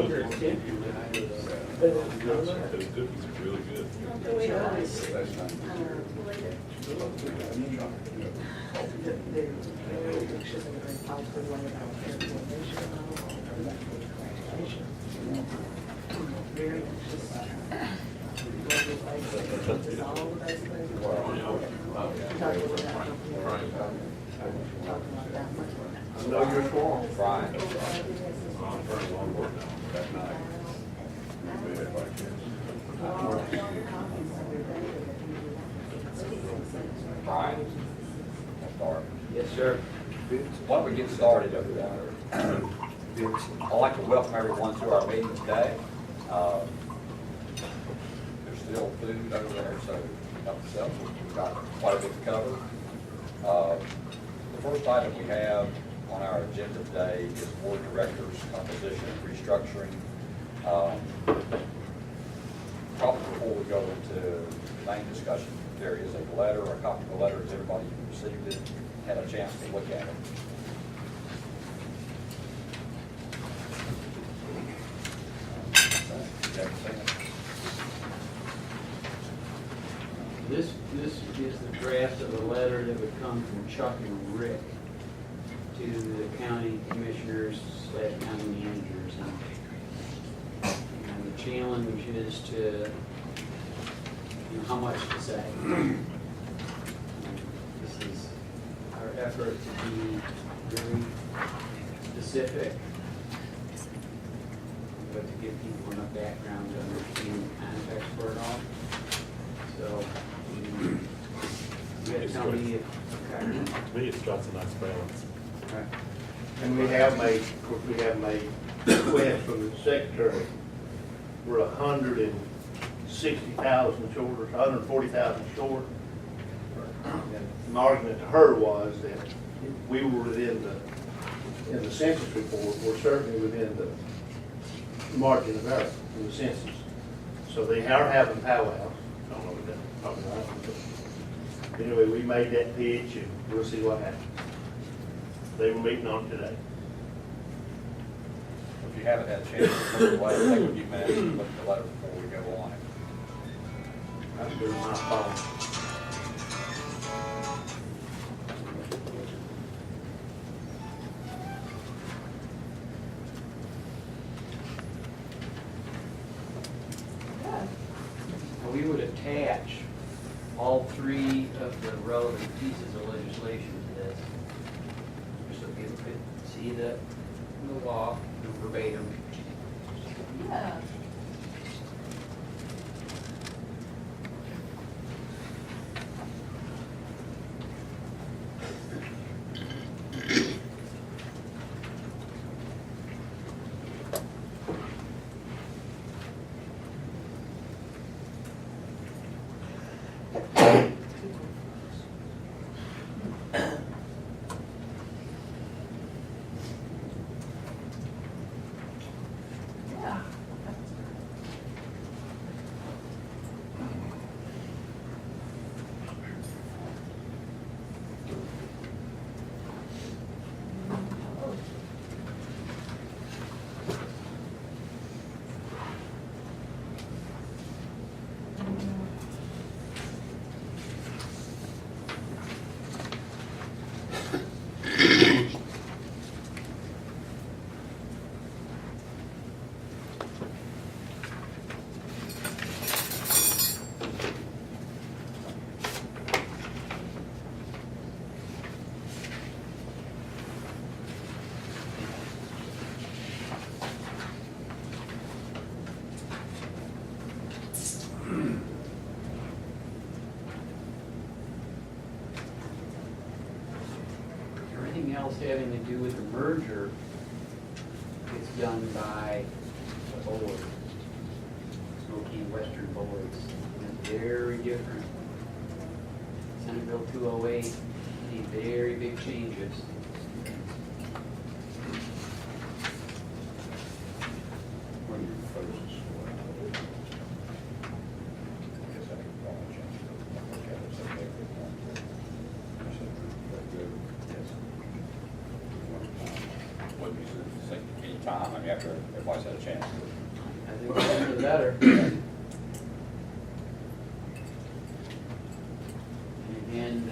over at Tiffany. Those cookies are really good. Very anxious. I know you're strong. Brian. I'm turning on board now that night. We had like this. Brian. Start. Yes, sir. Why don't we get started over there? I'd like to welcome everyone to our meeting today. There's still food over there, so help yourself. We've got quite a bit to cover. The first item we have on our agenda today is board directors composition and restructuring. Probably before we go into the main discussion, there is a letter, a copy of the letter. Has everybody received it, had a chance to look at it? This is the draft of the letter that would come from Chuck and Rick to the county commissioners / county managers. And the challenge is to, how much to say. This is our effort to be very specific, but to give people enough background to understand the context for it all. So, you gotta tell me if, To me, it strikes a nice balance. okay. And we have made requests from the secretary. We're 160,000 short, or 140,000 short. And my argument to her was that we were within in the census report, we're certainly within the margin of error in the census. So they are having powwows. I don't know what that, probably not. But anyway, we made that pitch and we'll see what happens. They were meeting on it today. If you haven't had a chance to look at the letter, take a few minutes to look at the letter before we go on it. That's been my fault. We would attach all three of the relevant pieces of legislation to this, so people could see the law verbatim. Yeah. Everything else having to do with the merger is done by the board, Smoky and Western boards. And it's very different. Senate Bill 208, see very big changes. What do you propose to score? I guess I can call and change it. Okay, that's okay. I said, very good. Yes. What do you think? Can you time, I mean, after everybody's had a chance. I think the sooner the better. And,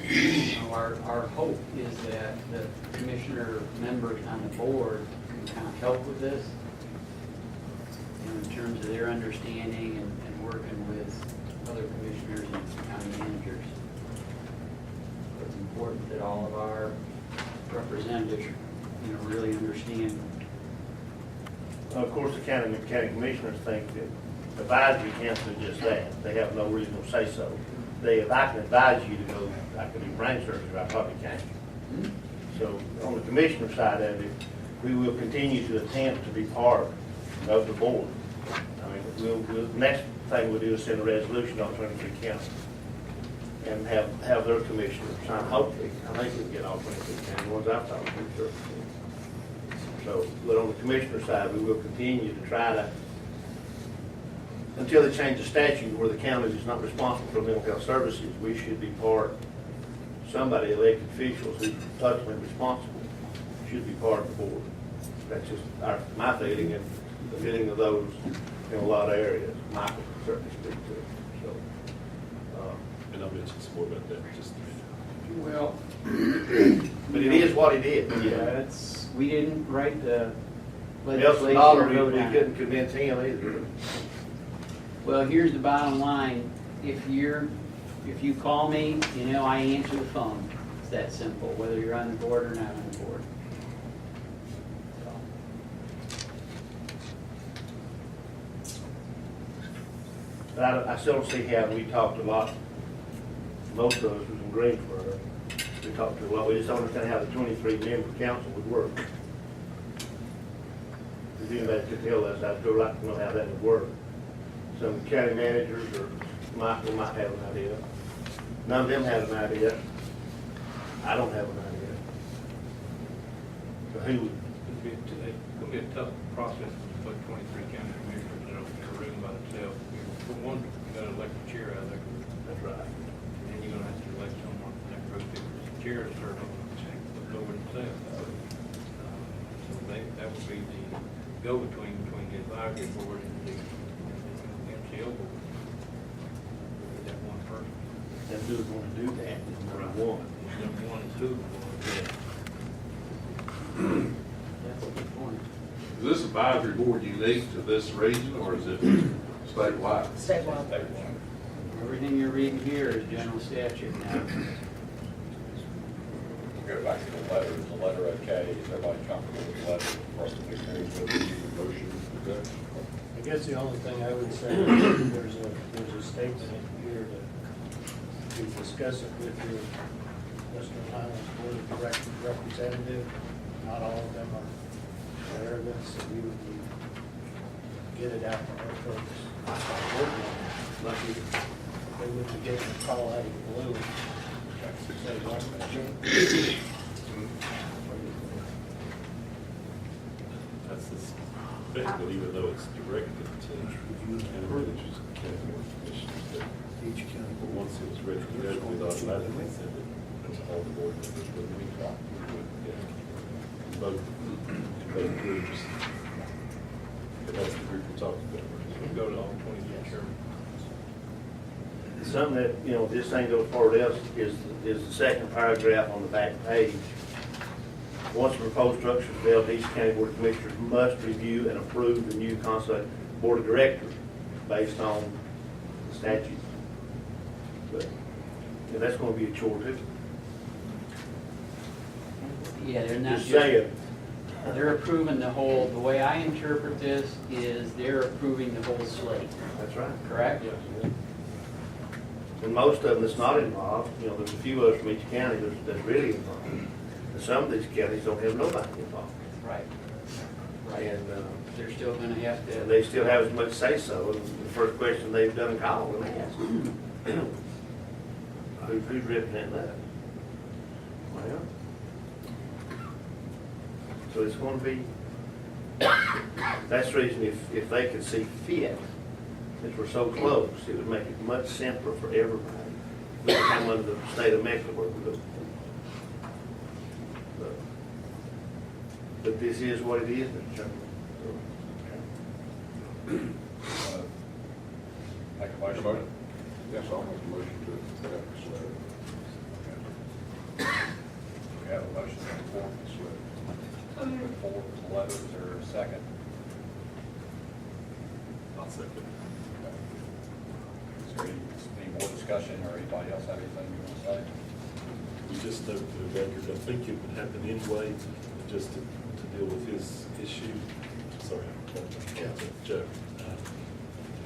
you know, our hope is that the commissioner members on the board can kind of help with this, you know, in terms of their understanding and working with other commissioners and county managers. It's important that all of our representatives, you know, really understand. Of course, the county commissioners think that advisory council is just that. They have no reason to say so. If I can advise you to go, I can do brain surgery, I probably can't. So on the commissioner side of it, we will continue to attempt to be part of the board. I mean, next thing we'll do is send a resolution on 23 counties and have their commissioners sign, hopefully. I think we'll get all 23 county ones I've talked to, sure. So, but on the commissioner side, we will continue to try to, until they change the statute where the county is not responsible for mental health services, we should be part, somebody, elected officials who's totally responsible, should be part of the board. That's just my feeling and the feeling of those in a lot of areas. Michael can certainly speak to it, so. And I'll mention some more about that in just a minute. Well. But it is what it is. Yeah, we didn't write the Nelson legislation. Dollar, or we vote on it. couldn't convince him either. Well, here's the bottom line. If you call me, you know I answer the phone. It's that simple, whether you're on the board or not on the board. But I still don't see how we talked a lot, most of us was in Greensboro. We talked to a lot, we just don't understand how the 23-member council would work. If anybody could tell us, I'd still like to know how that would work. Some county managers or Michael might have an idea. None of them have an idea. I don't have an idea. So who would? It'll be a tough process to put 23 county commissioners in a room by themselves. For one, you got to elect the chair out of that group. That's right. And then you're going to have to elect someone from that group if the chair is serving over themselves. So that would be the go-between between the advisory board and the MCO board. That one person. And who's going to do that is number one. Number one and two. That's a good point. Is this advisory board unique to this region, or is it statewide? Statewide. Everything you're reading here is general statute now. We'll go back to the letter. Is the letter okay? Is everybody comfortable with the letter? For us to move forward with the motion? Okay. I guess the only thing I would say, is there's a statement in here to discuss it with your Western Highlands Board of Directors representative. Not all of them are aware of it, so we would need to get it out to our folks. Start working on it. Lucky they wouldn't be getting a call out of the blue. Say, what? That's this, basically, even though it's directed to county managers and county commissioners, that Each county but once it was ready to go, we automatically send it to all the board members with me. Both groups. But that's the group we're talking about. We'll go to all 23 chairmen. Something that, you know, this thing goes forward else is the second paragraph on the back page. Once the proposed structure is developed, each county board of commissioners must review and approve the new concept board of directors based on the statute. But, yeah, that's gonna be a chore too. Yeah, they're not Just saying. They're approving the whole, the way I interpret this is they're approving the whole slate, That's right. correct? Yes. And most of them that's not involved, you know, there's a few of us from each county that's really involved. And some of these counties don't have nobody involved. Right. Right. And, They're still gonna have and to, they still have as much say-so. And the first question they've done a call when they ask, who's representing that? Well, so it's gonna be, that's the reason if they could see fit, since we're so close, it would make it much simpler for everybody. We can come under the state of Mecklenburg. But this is what it is, Mr. Chairman. Make a motion. Motion? Yes, I'll make a motion to accept this letter. We have a motion on the floor. For the letter, is there a second? I'll second. Is there any more discussion, or anybody else have anything you want to say? We just note for the record, I think it would happen anyway, just to deal with his issue. Sorry, Joe.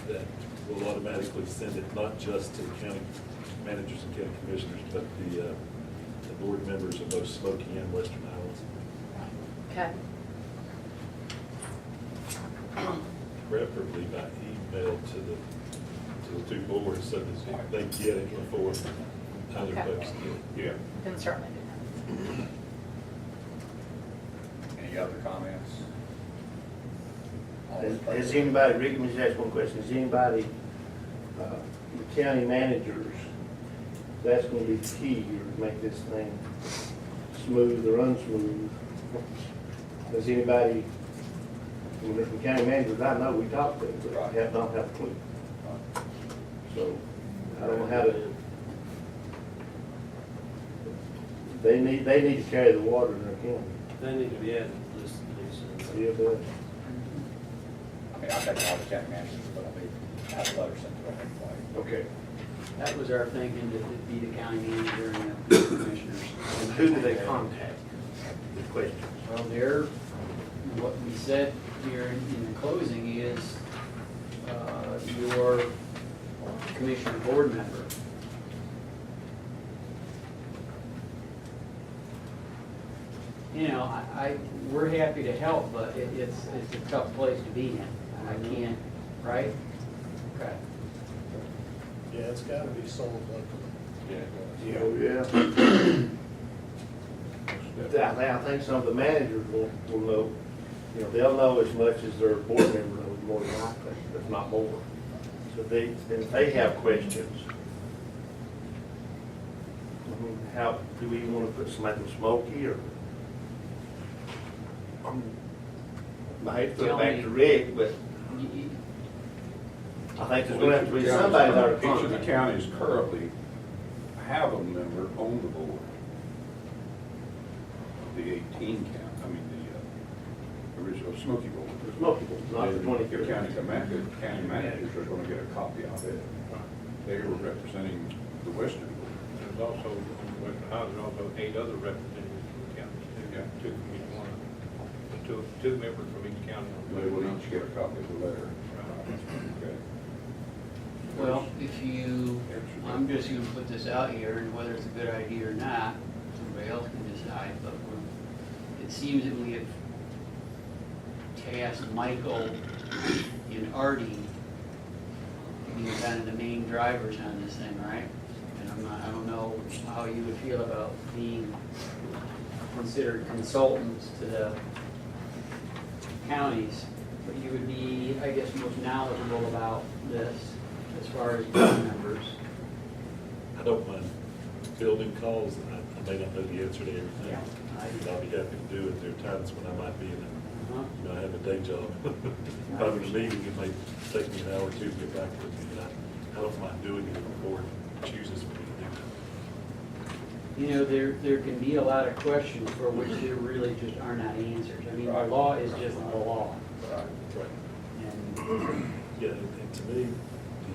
That will automatically send it not just to the county managers and county commissioners, but the board members of both Smoky and Western Highlands. Okay. Preferably by email to the two boards so that they get it before other Okay. folks get it. Yeah. Can certainly do Any other comments? All in favor? Has anybody, Rick, let me just ask one question, has anybody, the county managers, that's gonna be the key here to make this thing smooth or unsmooth? Has anybody, from the county managers I know, we talked to, but I don't have a clue. So, I don't know how to, they need to carry the water in their county. They need to be added to this, Yeah, but I mean, I think all the county managers, but I mean, have a letter sent to them anyway. okay. That was our thinking, to be the county manager and the commissioners. And who do they contact? The question. Well, there, what we said here in the closing is, your commissioner board member. You know, we're happy to help, but it's a tough place to be in. I can't, right? Okay. Yeah, it's gotta be sold locally. Yeah. Oh, yeah. I think some of the managers will know, you know, they'll know as much as their board member knows, more than likely, if not more. So if they have questions, how, do we want to put somebody in Smoky or? I hate to put it back to Rick, but I think there's gonna have to be somebody there to Each of the contact. counties currently have a member on the board. The 18 count, I mean, the original Smoky Board. Smoky, not the And 23. The county managers are gonna get a copy of it. They were representing the Western Board. There's also, on the Western Highlands, there's also 8 other representatives from the county, Yeah. two from each one. Two members from each county. They will each get a copy of the letter. Okay. Well, if you, I'm just gonna put this out here, and whether it's a good idea or not, somebody else can decide, but it seems that we have tasked Michael and Artie being kind of the main drivers on this thing, right? And I don't know how you would feel about being considered consultants to the counties, but you would be, I guess, most knowledgeable about this as far as board members. I don't mind fielding calls, and I may not know the answer to everything. Yeah. But I'll be happy to do it. There are times when I might be in a, Uh-huh. you know, I have a day job. If I'm in a meeting, it may take me an hour or two to get back to it, but I don't mind doing it if the board chooses for me to do You know, there can be a lot of questions for which there really just are not answers. I mean, the law is just the law. that. Right. And Yeah, and to me,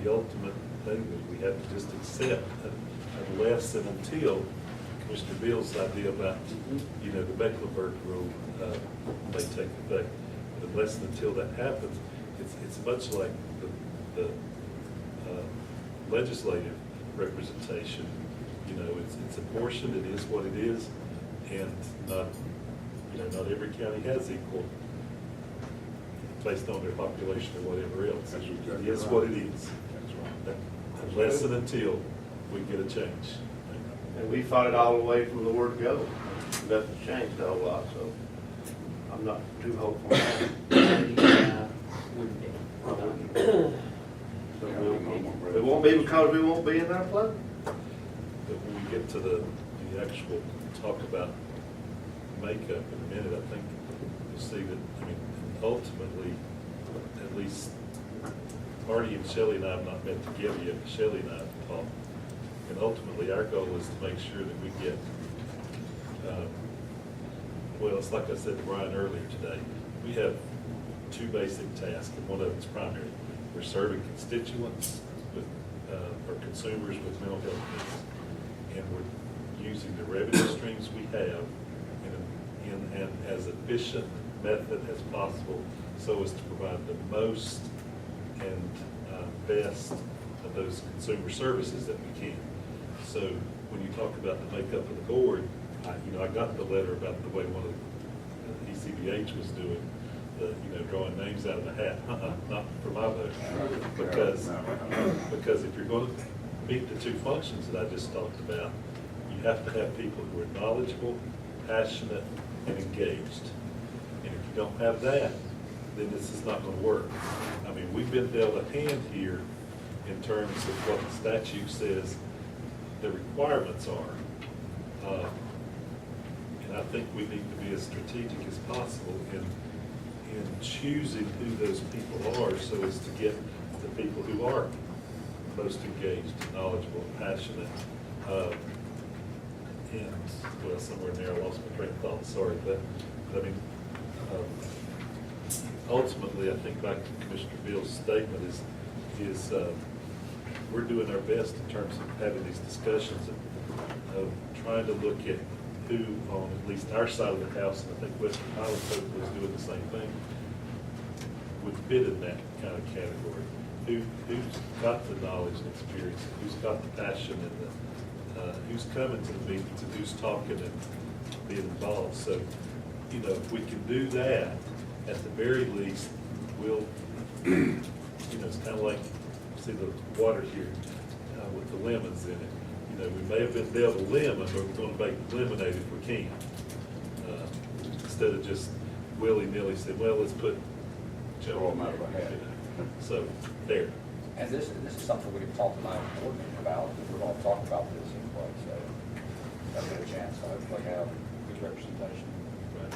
the ultimate thing that we have to just accept unless and until Commissioner Bill's idea about, you know, the Mecklenburg rule may take effect. But unless and until that happens, it's much like the legislative representation. You know, it's apportioned, it is what it is, and not, you know, not every county has equal based on their population or whatever else. That's exactly It is right. what it is. That's right. Unless and until we get a change. And we fought it all the way from the word go. Nothing's changed a whole lot, so I'm not too hopeful. wouldn't be. So it won't be because we won't be in our flood. But when we get to the actual talk about makeup in a minute, I think you'll see that, I mean, ultimately, at least Marty and Shelley and I have not met together yet, but Shelley and I have talked. And ultimately, our goal is to make sure that we get, well, it's like I said to Brian earlier today, we have two basic tasks, and one of them is primary. We're serving constituents with, or consumers with mental health needs. And we're using the revenue streams we have in an as efficient method as possible so as to provide the most and best of those consumer services that we can. So when you talk about the makeup of the board, I got the letter about the way one of the ECBH was doing, drawing names out of the hat. Not for my vote. Because if you're going to meet the two functions that I just talked about, you have to have people who are knowledgeable, passionate, and engaged. And if you don't have that, then this is not going to work. I mean, we've been dealt a hand here in terms of what the statute says the requirements are. And I think we need to be as strategic as possible in choosing who those people are so as to get the people who are most engaged, knowledgeable, passionate. And, well, somewhere in there I lost my train of thought, sorry, but I mean, ultimately, I think back to Commissioner Bill's statement is we're doing our best in terms of having these discussions of trying to look at who on at least our side of the house, and I think Western Highlands hopefully is doing the same thing, would fit in that kind of category. Who's got the knowledge and experience, who's got the passion and who's coming to the meetings and who's talking and being involved. So, if we can do that, at the very least, we'll, it's kind of like, see the water here with the lemons in it. We may have been dealt a lemon, but we're going to make lemonade if we can. Instead of just willy-nilly saying, well, let's put Throw them out of a hat. So, there. And this is something we can talk tonight in the board meeting about, because we're going to talk about this anyway, so that'll be a chance to hopefully have good representation. Right.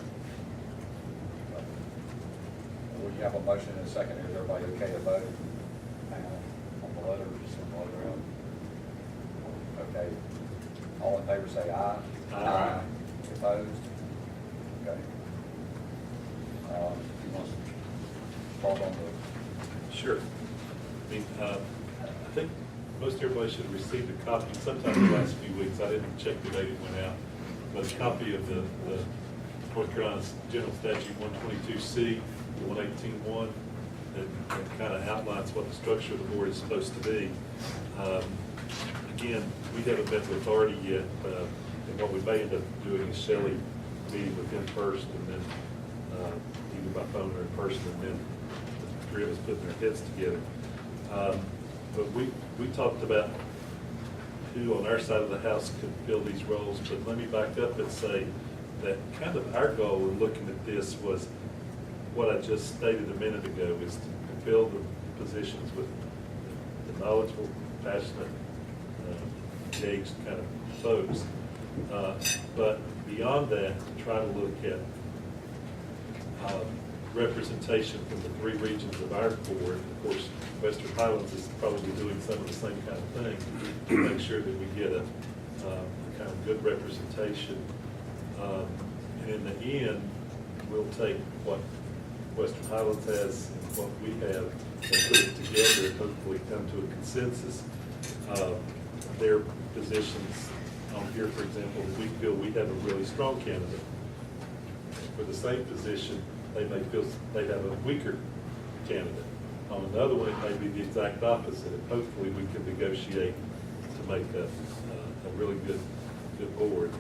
Would you have a motion in a second? Is everybody okay to vote on the letter, just send the letter out? Okay. All in favor say aye. Aye. Opposed? Okay. You want to start on the... Sure. I mean, I think most everybody should have received a copy sometime in the last few weeks. I didn't check the date it went out, but a copy of the North Carolina General Statute 122C, 118.1, that kind of outlines what the structure of the board is supposed to be. Again, we haven't met with authority yet, and what we may end up doing is Shelley meeting with him first, and then either by phone or in person, and then the three of us putting their heads together. But we talked about who on our side of the house could fill these roles, but let me back up and say that kind of our goal in looking at this was what I just stated a minute ago, is to fill the positions with the knowledgeable, passionate, engaged kind of folks. But beyond that, to try to look at representation from the three regions of our board. Of course, Western Highlands is probably doing some of the same kind of thing to make sure that we get a kind of good representation. And in the end, we'll take what Western Highlands has and what we have and put it together and hopefully come to a consensus. Their positions on here, for example, we feel we have a really strong candidate. For the same position, they may feel they have a weaker candidate. On another one, it may be the exact opposite, and hopefully we can negotiate to make a really good board.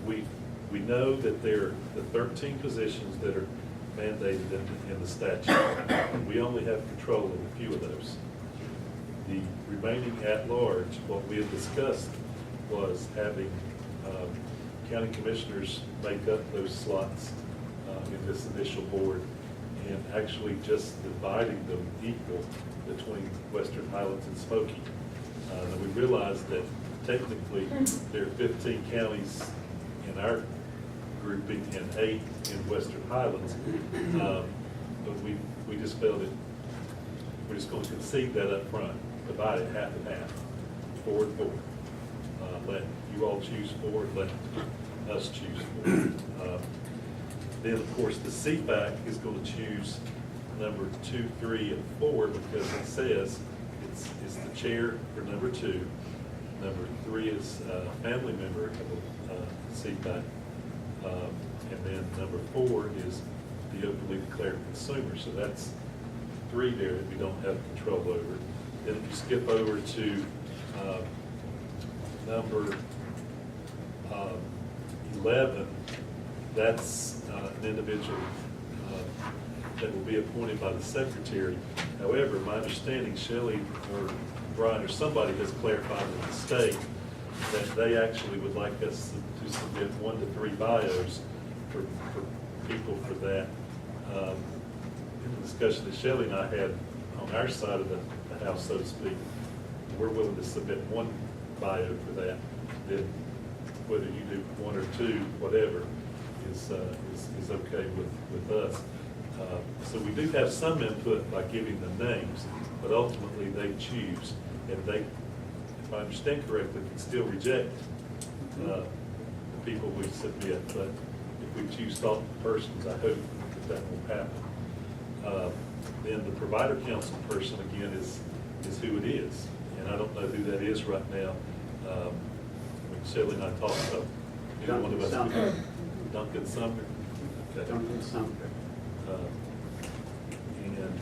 We know that there are the 13 positions that are mandated in the statute. We only have control of a few of those. The remaining at-large, what we had discussed was having county commissioners make up those slots in this initial board, and actually just dividing them equal between Western Highlands and Smoky. And we realized that technically there are 15 counties in our grouping and 8 in Western Highlands. But we just felt it, we're just going to concede that up front, divide it half and half, 4 and 4. Let you all choose 4, let us choose 4. Then, of course, the CPAC is going to choose number 2, 3, and 4 because it says it's the chair for number 2. Number 3 is a family member of the CPAC. And then number 4 is the openly declared consumer. So that's 3 there that we don't have control over. Then if you skip over to number 11, that's an individual that will be appointed by the secretary. However, my understanding, Shelley or Brian or somebody has clarified with the state that they actually would like us to submit 1 to 3 bios for people for that. In the discussion that Shelley and I had on our side of the house, so to speak, we're willing to submit 1 bio for that. Then whether you do 1 or 2, whatever, is okay with us. So we do have some input by giving them names, but ultimately they choose. And they, if I understand correctly, can still reject the people we submit. But if we choose thoughtful persons, I hope that will happen. Then the provider council person, again, is who it is. And I don't know who that is right now. When Shelley and I talked about, either one of us. Duncan Sumner. Okay. Duncan Sumner. And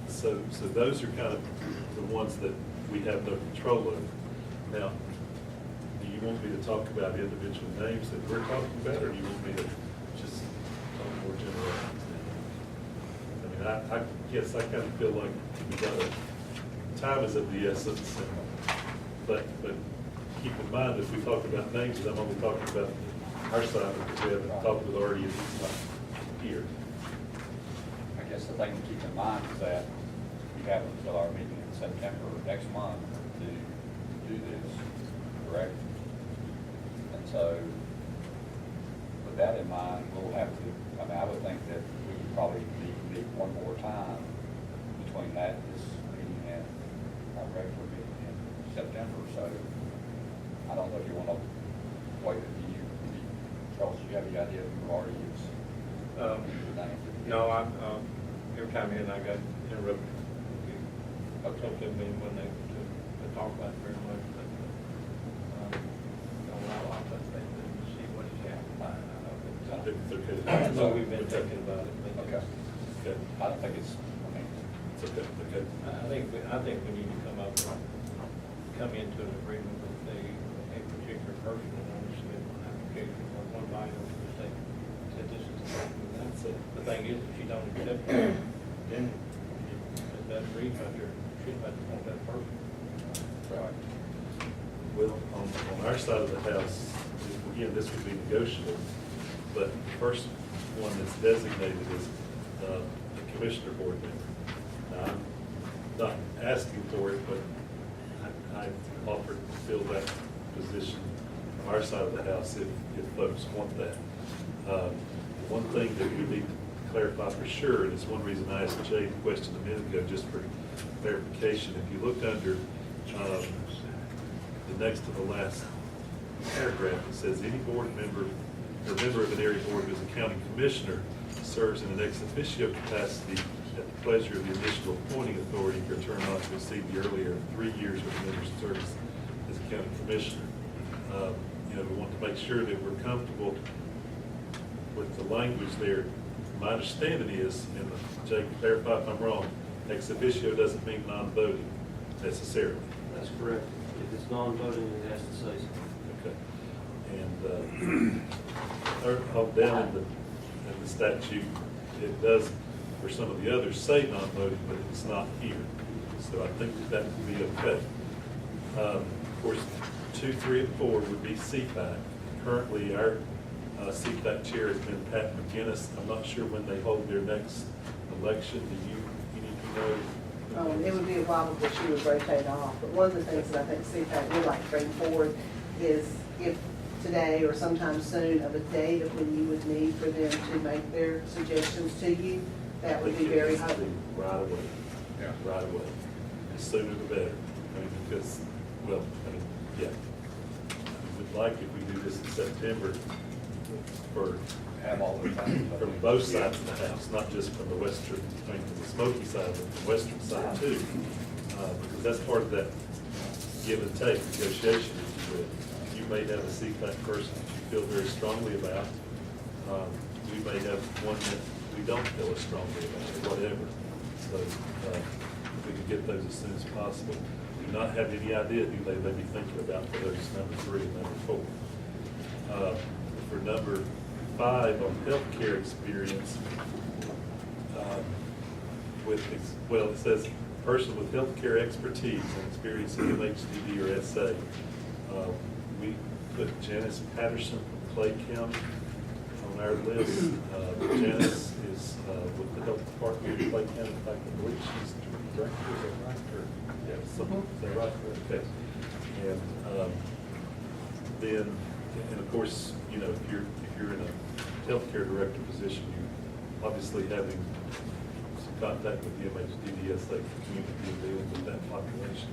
so those are kind of the ones that we have no control over. Now, do you want me to talk about individual names that we're talking about, or do you want me to just talk more general? I mean, I guess I kind of feel like we got time is of the essence, but keep in mind, if we talk about names, I'm only talking about our side, because we haven't talked with Artie, and he's not here. I guess the thing to keep in mind is that we have until our meeting in September next month to do this, correct? And so, with that in mind, we'll have to, I mean, I would think that we would probably need to meet one more time between that, this meeting and our regular meeting in September. So, I don't know if you want to wait a few, Charles, do you have any idea who already is? No, every time here and I got interrupted. Something when they to talk about it very much, but I'll touch base and see what he's happening. I think it's okay. So we've been thinking about it. but- Okay. Okay. I don't think it's, I mean, It's okay, okay. I think we need to come into an agreement with a particular person and understand one application or one bio for the state. Said this is the person. That's it. The thing is, if you don't accept it, then that reads right there, she's about to want that person. right. Well, on our side of the house, again, this would be negotiable, but the first one that's designated is the commissioner board member. Now, I'm not asking for it, but I offered to fill that position from our side of the house if folks want that. One thing that we need to clarify for sure, and it's one reason I asked Jay the question a minute ago, just for clarification. If you look under the next to the last paragraph, it says any board member or member of an area board who is a county commissioner serves in an ex officio capacity at the pleasure of the initial appointing authority for a term not to exceed the earlier 3 years with the member's service as a county commissioner. We want to make sure that we're comfortable with the language there. My understanding is, and Jake, clarify if I'm wrong, ex officio doesn't mean non-voting necessarily. That's correct. If it's non-voting, it has to say so. Okay. And down in the statute, it does, for some of the others, say non-voting, but it's not here. So I think that would be okay. Of course, 2, 3, and 4 would be CPAC. Currently, our CPAC chair has been Pat McGinnis. I'm not sure when they hold their next election. Do you know? It would be a while before she would rotate off, but one of the things that I think CPAC would like to bring forward is if today or sometime soon of a date of when you would need for them to make their suggestions to you, that would be very helpful. Right away. Yeah. Right away. The sooner the better. I mean, because, well, I mean, yeah. We'd like if we do this in September for, Have all the time. from both sides of the house, not just from the western, I mean, from the Smoky side, but the western side too. Because that's part of that give and take negotiation, if you will. You may have a CPAC person that you feel very strongly about. We may have one that we don't feel as strongly about, or whatever. So, if we can get those as soon as possible. Do not have any idea who they may be thinking about for those number 3 and number 4. For number 5 on healthcare experience, well, it says person with healthcare expertise and experience in MHDD or SA. We put Janice Patterson from Clay County on our list. Janice is with the health department in Clay County. In fact, I believe she's director, is that right? Or, yeah, something, is that right? Okay. And then, and of course, you know, if you're in a healthcare director position, you obviously having some contact with the MHDDSA community and dealing with that population.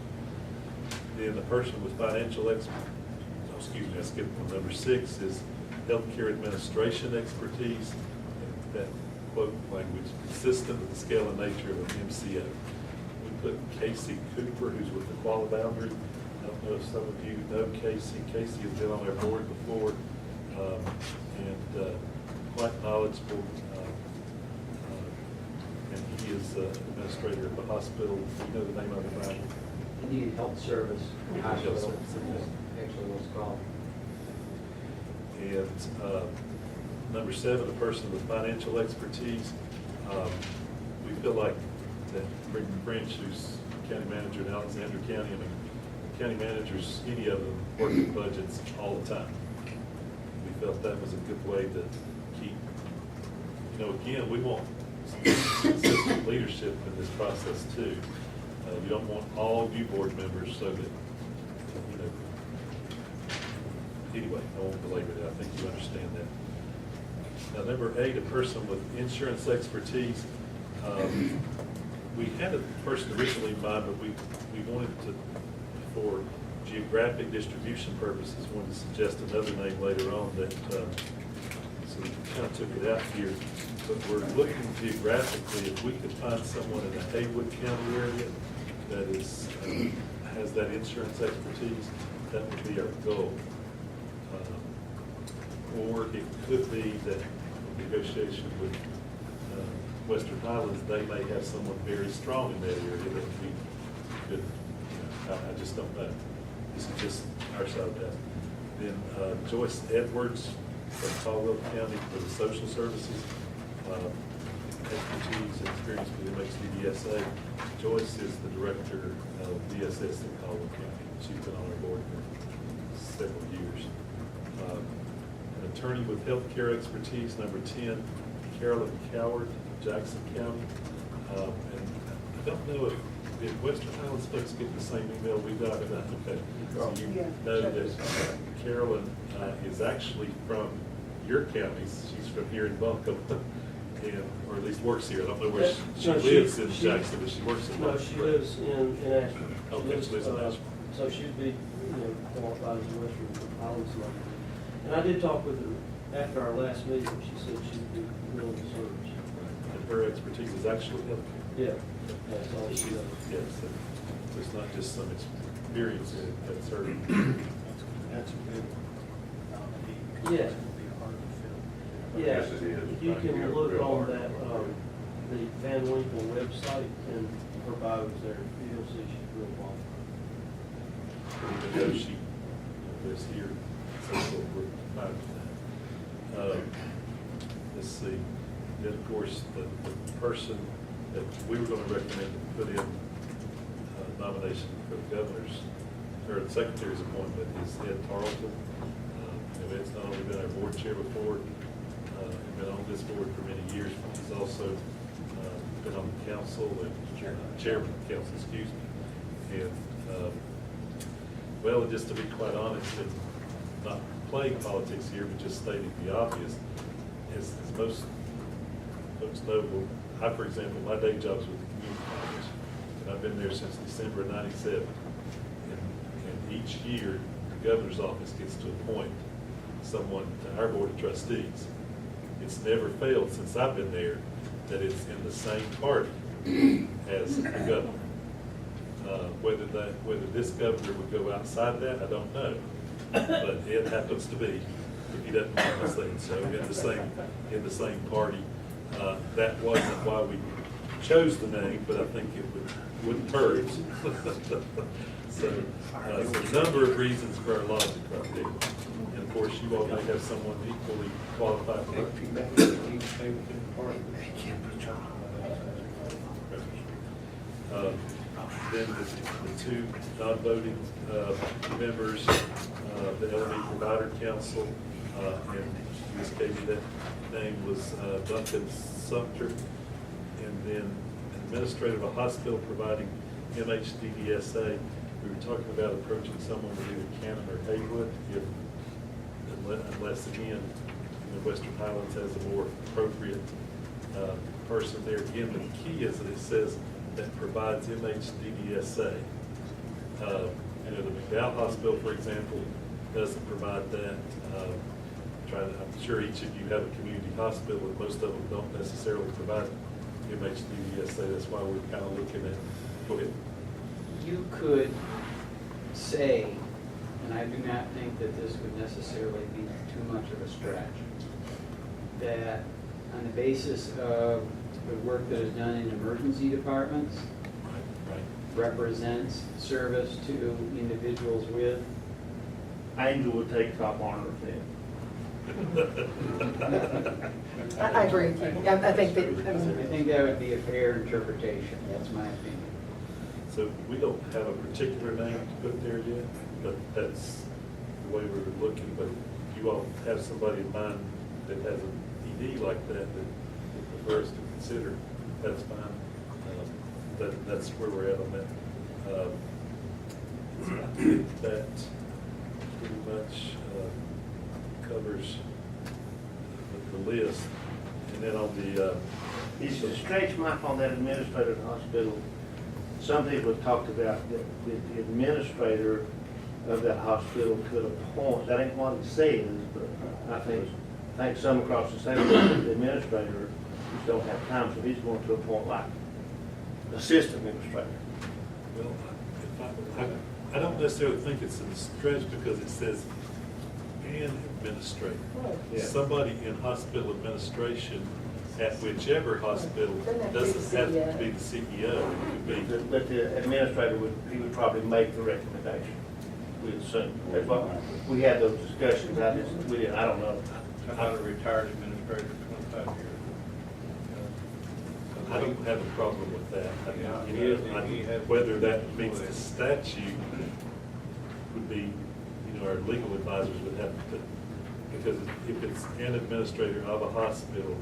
Then the person with financial excuse me, I skipped one. Number 6 is healthcare administration expertise. And that quote language, consistent with the scale and nature of an MCO. We put Casey Cooper, who's with the Quality Boundary. I don't know if some of you know Casey. Casey has been on our board before, and quite knowledgeable. And he is administrator of the hospital. Do you know the name of it, Brian? Indian Health Service Hospital, Health Service, yeah. actually what's called. And number 7, a person with financial expertise. We feel like that Rick French, who's county manager in Alexander County, I mean, county managers, any of them, work with budgets all the time. We felt that was a good way to keep, you know, again, we want some consistent leadership in this process too. You don't want all you board members so that, you know, anyway, I won't belabor that. I think you understand that. Now, number 8, a person with insurance expertise. We had a person originally in mind, but we wanted to, for geographic distribution purposes, wanted to suggest another name later on that, so we kind of took it out here. But we're looking geographically, if we could find someone in the Haywood County area that is, has that insurance expertise, that would be our goal. Or it could be that negotiation with Western Highlands, they may have someone very strong in that area that we could, you know, I just don't know. This is just our side of that. Then Joyce Edwards from Caldwell County for the social services, expertise and experience with MHDDSA. Joyce is the director of DSS in Caldwell County. She's been on our board for several years. An attorney with healthcare expertise, number 10, Carolyn Coward, Jackson County. And I don't know if did Western Highlands folks get the same email we got? Okay. So you Yeah. know that Carolyn is actually from your counties. She's from here in Buncombe, and, or at least works here. I don't know where she No, lives in Jackson, but she works in No, Buncombe. she lives in Ashland. Okay, she lives in Ashland. So she'd be, qualified as a Western Highlands lawyer. And I did talk with her after our last meeting. She said she'd be willing to serve us. And her expertise is actually healthcare. Yeah, that's all she does. Yes, so it's not just some experience in it, that's her. That's a good nominee. because Yeah. It's gonna be hard to fill. Yeah, Yes, it is. you Trying to get can it look real on hard. that, the Van Winkle website, and her bio's there. You'll see she's real qualified. Even though she lives here, so we're fine with that. Let's see, then of course, the person that we were gonna recommend to put in nomination for the governor's, or the secretary's appointment is Ed Tarleton. And Ed's not only been our board chair before, and been on this board for many years, but he's also been on the council and chairman of the council, excuse me. And, well, just to be quite honest, and not playing politics here, but just stating the obvious. As most folks know, I, for example, my day job's with the community college, and I've been there since December of '97. And each year, the governor's office gets to appoint someone to our board of trustees. It's never failed since I've been there that it's in the same party as the governor. Whether this governor would go outside that, I don't know, but it happens to be, if he doesn't mind us saying so, in the same party. That wasn't why we chose the name, but I think it wouldn't hurt. So, a number of reasons for our logic right there. And of course, you all may have someone equally qualified for it. Then the two non-voting members, the LME Provider Council, and Ms. Katie, that name was Duncan Sumter, and then administrator of a hospital providing MHDDSA. We were talking about approaching someone with either Cannon or Haywood, unless again, the Western Highlands has a more appropriate person there. Again, the key is that it says that provides MHDDSA. The McDowell Hospital, for example, doesn't provide that. I'm sure each of you have a community hospital, and most of them don't necessarily provide MHDDSA. That's why we're kind of looking at, go ahead. You could say, and I do not think that this would necessarily be too much of a stretch, that on the basis of the work that is done in emergency departments, Right. represents service to individuals with. Angel would take top honor then. I agree with you. I think that, I think that would be a fair interpretation, that's my opinion. So we don't have a particular name to put there yet, but that's the way we were looking. But if you all have somebody in mind that has an ED like that you prefer us to consider, that's fine. That's where we're at on that. I think that pretty much covers the list. And then on the Is the stretch mark on that administrator of the hospital, some people have talked about that the administrator of that hospital could appoint, that ain't what it says, but I think some across the state, the administrator just don't have time, so he's going to appoint like assistant administrator. well, I don't necessarily think it's a stretch because it says an administrator. Yeah. Somebody in hospital administration at whichever hospital doesn't have to be the CEO. It could be. But the administrator would probably make the recommendation, we assume. That's what, we had those discussions, I don't know. I had a retired administrator for 25 years. I don't have a problem with that. Yeah, Whether that meets the statute would be, our legal advisors would have to, because if it's an administrator of a hospital,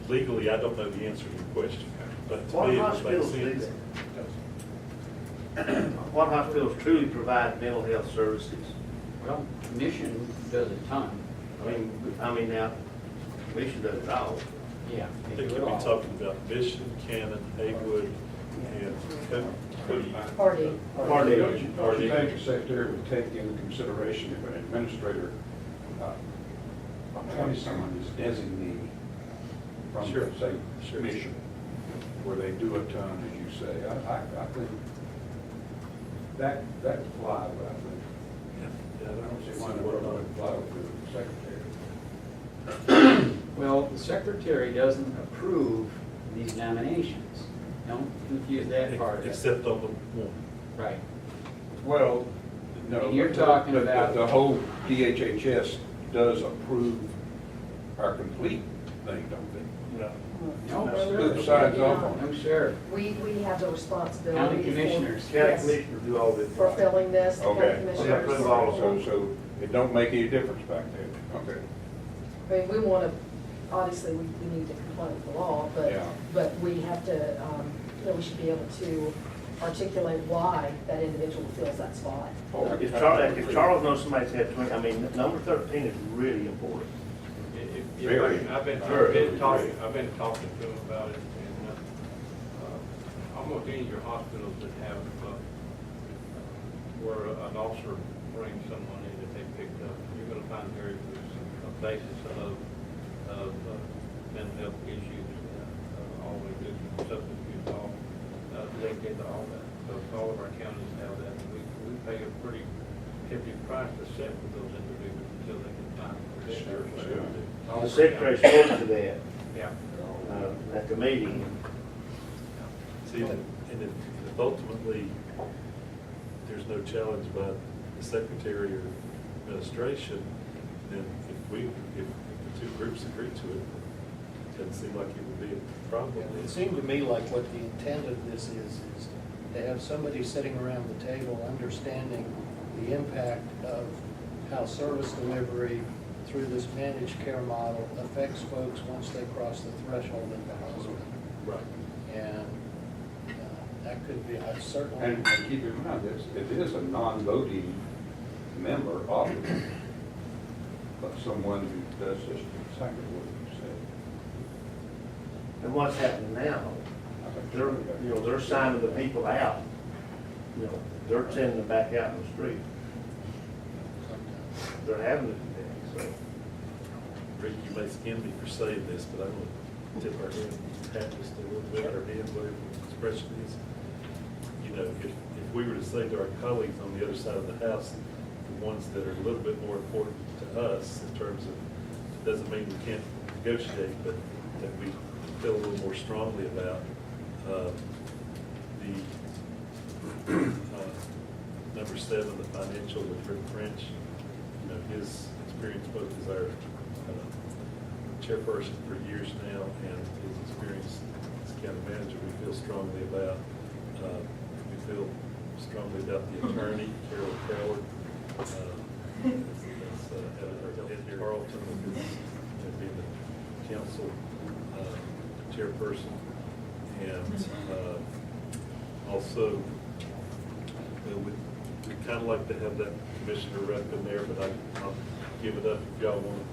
legally, I don't know the answer to your question, but to What me, it would hospitals make do sense. that? What hospitals truly provide mental health services? Well, Mission does a ton. I mean now, Mission does it all. Yeah. I they think do it we'll be all. talking about Mission, Cannon, Haywood, and Cody. party. Don't you think the secretary would take into consideration if an administrator, appoints someone as designee from, Sure. say, Sure. mission, where they do a ton, as you say? I think that would fly, but I don't see why that wouldn't fly with the secretary. Well, the secretary doesn't approve these nominations. Don't confuse that part of it. Except on the one. Right. Well, no. And you're talking but about- the whole DHHS does approve our complete thing, don't they? No. No, Who signs off on no, it? sure. We have the responsibility. County for- commissioners. County Yes, commissioners do all this. for filling this, the county Okay. They approve all of commissioners. So it don't make any difference back there, okay? I mean, we want to, obviously, we need to comply with the law, Yeah. but we have to, we should be able to articulate why that individual fills that spot. If Charles knows somebody's had 20, I mean, number 13 is really important. I've been talking to them about it, and almost any of your hospitals that have, where an officer brings someone in that they picked up, you're gonna find there is a basis of mental health issues, all the good substance abuse, all, linked into all that. So all of our counties have that, and we pay a pretty hefty price to set with those individuals until they can find a Sure. The secretary spoke to that Yeah. at the meeting. See, and if ultimately there's no challenge by the secretary or administration, then if the two groups agree to it, it doesn't seem like it would be a problem. It seemed to me like what the intent of this is to have somebody sitting around the table understanding the impact of how service delivery through this managed care model affects folks once they cross the threshold into hospital. Right. And that could be, I certainly. And keep in mind, it is a non-voting member of the board, but someone who does just exactly what you said. And what's happening now, they're signing the people out. They're sending them back out in the street. They're having to do that, so. Rick, you may skin me for saying this, but I'm going to tip our hand, pat just a little bit, our hand, whatever the expression is. If we were to say to our colleagues on the other side of the house, the ones that are a little bit more important to us in terms of, it doesn't mean we can't negotiate, but that we feel a little more strongly about the number 7, the financial with Rick French. His experience both as our chairperson for years now and his experience as county manager, we feel strongly about. We feel strongly about the attorney, Carol Crowler, Ed Carlton, who's being the council chairperson, and also we'd kind of like to have that commissioner rep in there, but I'll give it up if y'all want,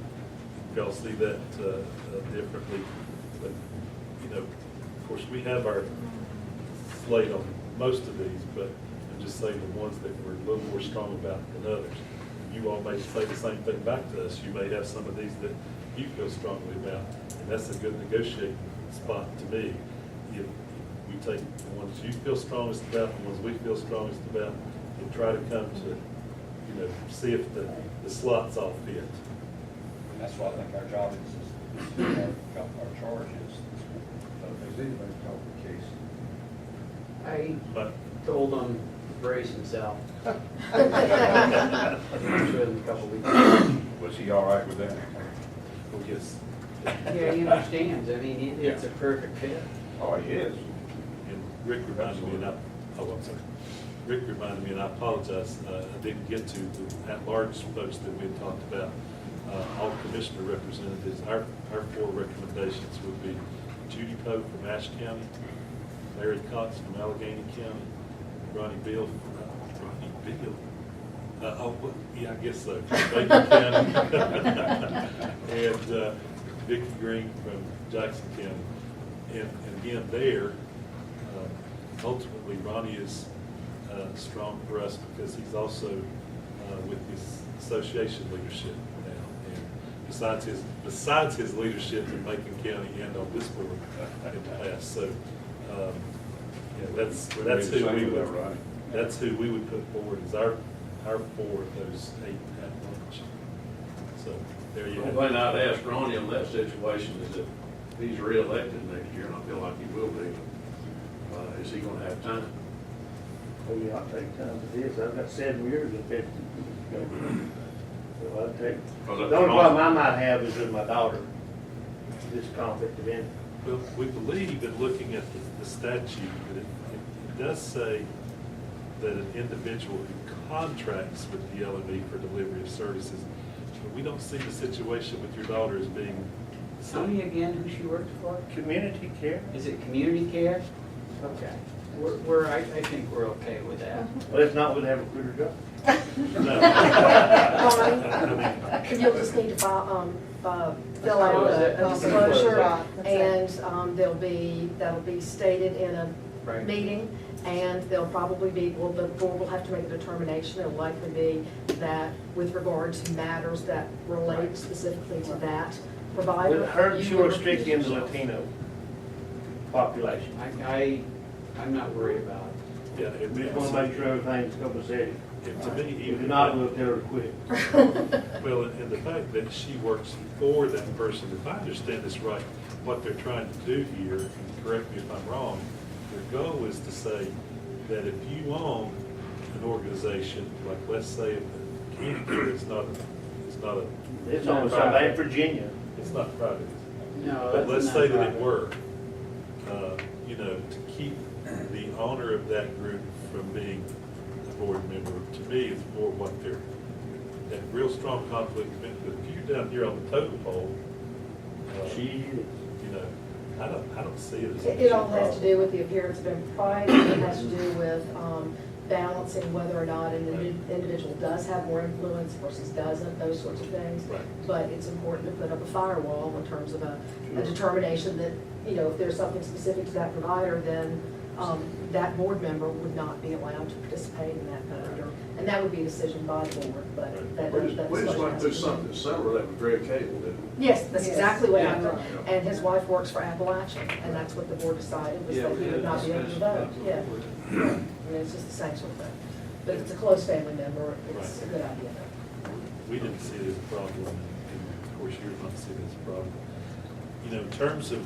if y'all see that differently. But of course, we have our slate on most of these, but I'm just saying the ones that we're a little more strong about than others. You all may say the same thing back to us. You may have some of these that you feel strongly about, and that's a good negotiating spot to me. If we take the ones you feel strongest about, the ones we feel strongest about, and try to come to, see if the slots all fit. And that's what I think our job is our charge is. Has anybody talked to Casey? I But told him to brace himself. With him a couple weeks ago. Was he all right with that? well, yes, Yeah, he understands. I mean, it's a perfect fit. Oh, he is. and Rick reminded me, and I'm sorry. Rick reminded me, and I apologize, I didn't get to the at-large folks that we had talked about. All commissioner representatives, our 4 recommendations would be Judy Poe from Ashe County, Larry Cox from Allegheny County, Ronnie Bill, I guess so, from Bacon County, and Vicki Green from Jackson County. And again, there, ultimately, Ronnie is strong for us because he's also with his association leadership now. And besides his leadership in Macon County and on this board in the past. So, that's who we would put forward as our 4 of those 8 at large. So there you The have only thing it. I'd ask Ronnie on that situation is if he's reelected next year, and I feel like he will be, is he gonna have time? Oh, yeah, I'll take time to this. I've got 7 years of 50. So I'll take. The only problem I might have is with my daughter, this conflict of interest. Well, we believe in looking at the statute that it does say that an individual who contracts with the LME for delivery of services, but we don't see the situation with your daughter as being. Tell me again who she works for? Community care? Is it community care? Okay. I think we're okay with that. But if not, we'd have a quitter job. No. Bonnie, you'll just need to fill out Oh, is a it? disclosure, Right, and that's that'll be stated in a Right. meeting, and there'll probably be, well, the board will have to make a determination. It'll likely be that with regard to matters that relate specifically to that provider. With her, you she will was strictly in the recuse yourself. Latino population. I'm not worried about it. Yeah, it We just want to make sure everything's copacetic. To me, If even. not, we'll tell her to quit. Well, and the fact that she works for that person, if I understand this right, what they're trying to do here, and correct me if I'm wrong, their goal is to say that if you own an organization, like let's say if the Candy Care is not a, It's on South in Virginia. it's not private. No, But let's that's say not that it private. were, to keep the owner of that group from being a board member, to me, it's more what they're, that real strong conflict of interest. If you're down here on the totem pole, She is. I don't see it as. It all has to do with the appearance of impropriety, it has to do with balancing whether or not an individual does have more influence versus doesn't, those sorts of things. Right. But it's important to put up a firewall in terms of a determination that, if there's something specific to that provider, then that board member would not be allowed to participate in that vote, and that would be a decision by the board, but that. that We just discussion went has through to be something made. similar that was very cable, didn't we? Yes, that's Yes. exactly what Yeah. happened, and his wife works for Appalachian, and that's what the board decided, was Yeah, that we he had would not be able to discussed vote, that. yeah. I mean, it's just the same sort of thing, but if it's a close family member, it's a good idea. We didn't see it as a problem, and of course, you're not seeing it as a problem. In terms of,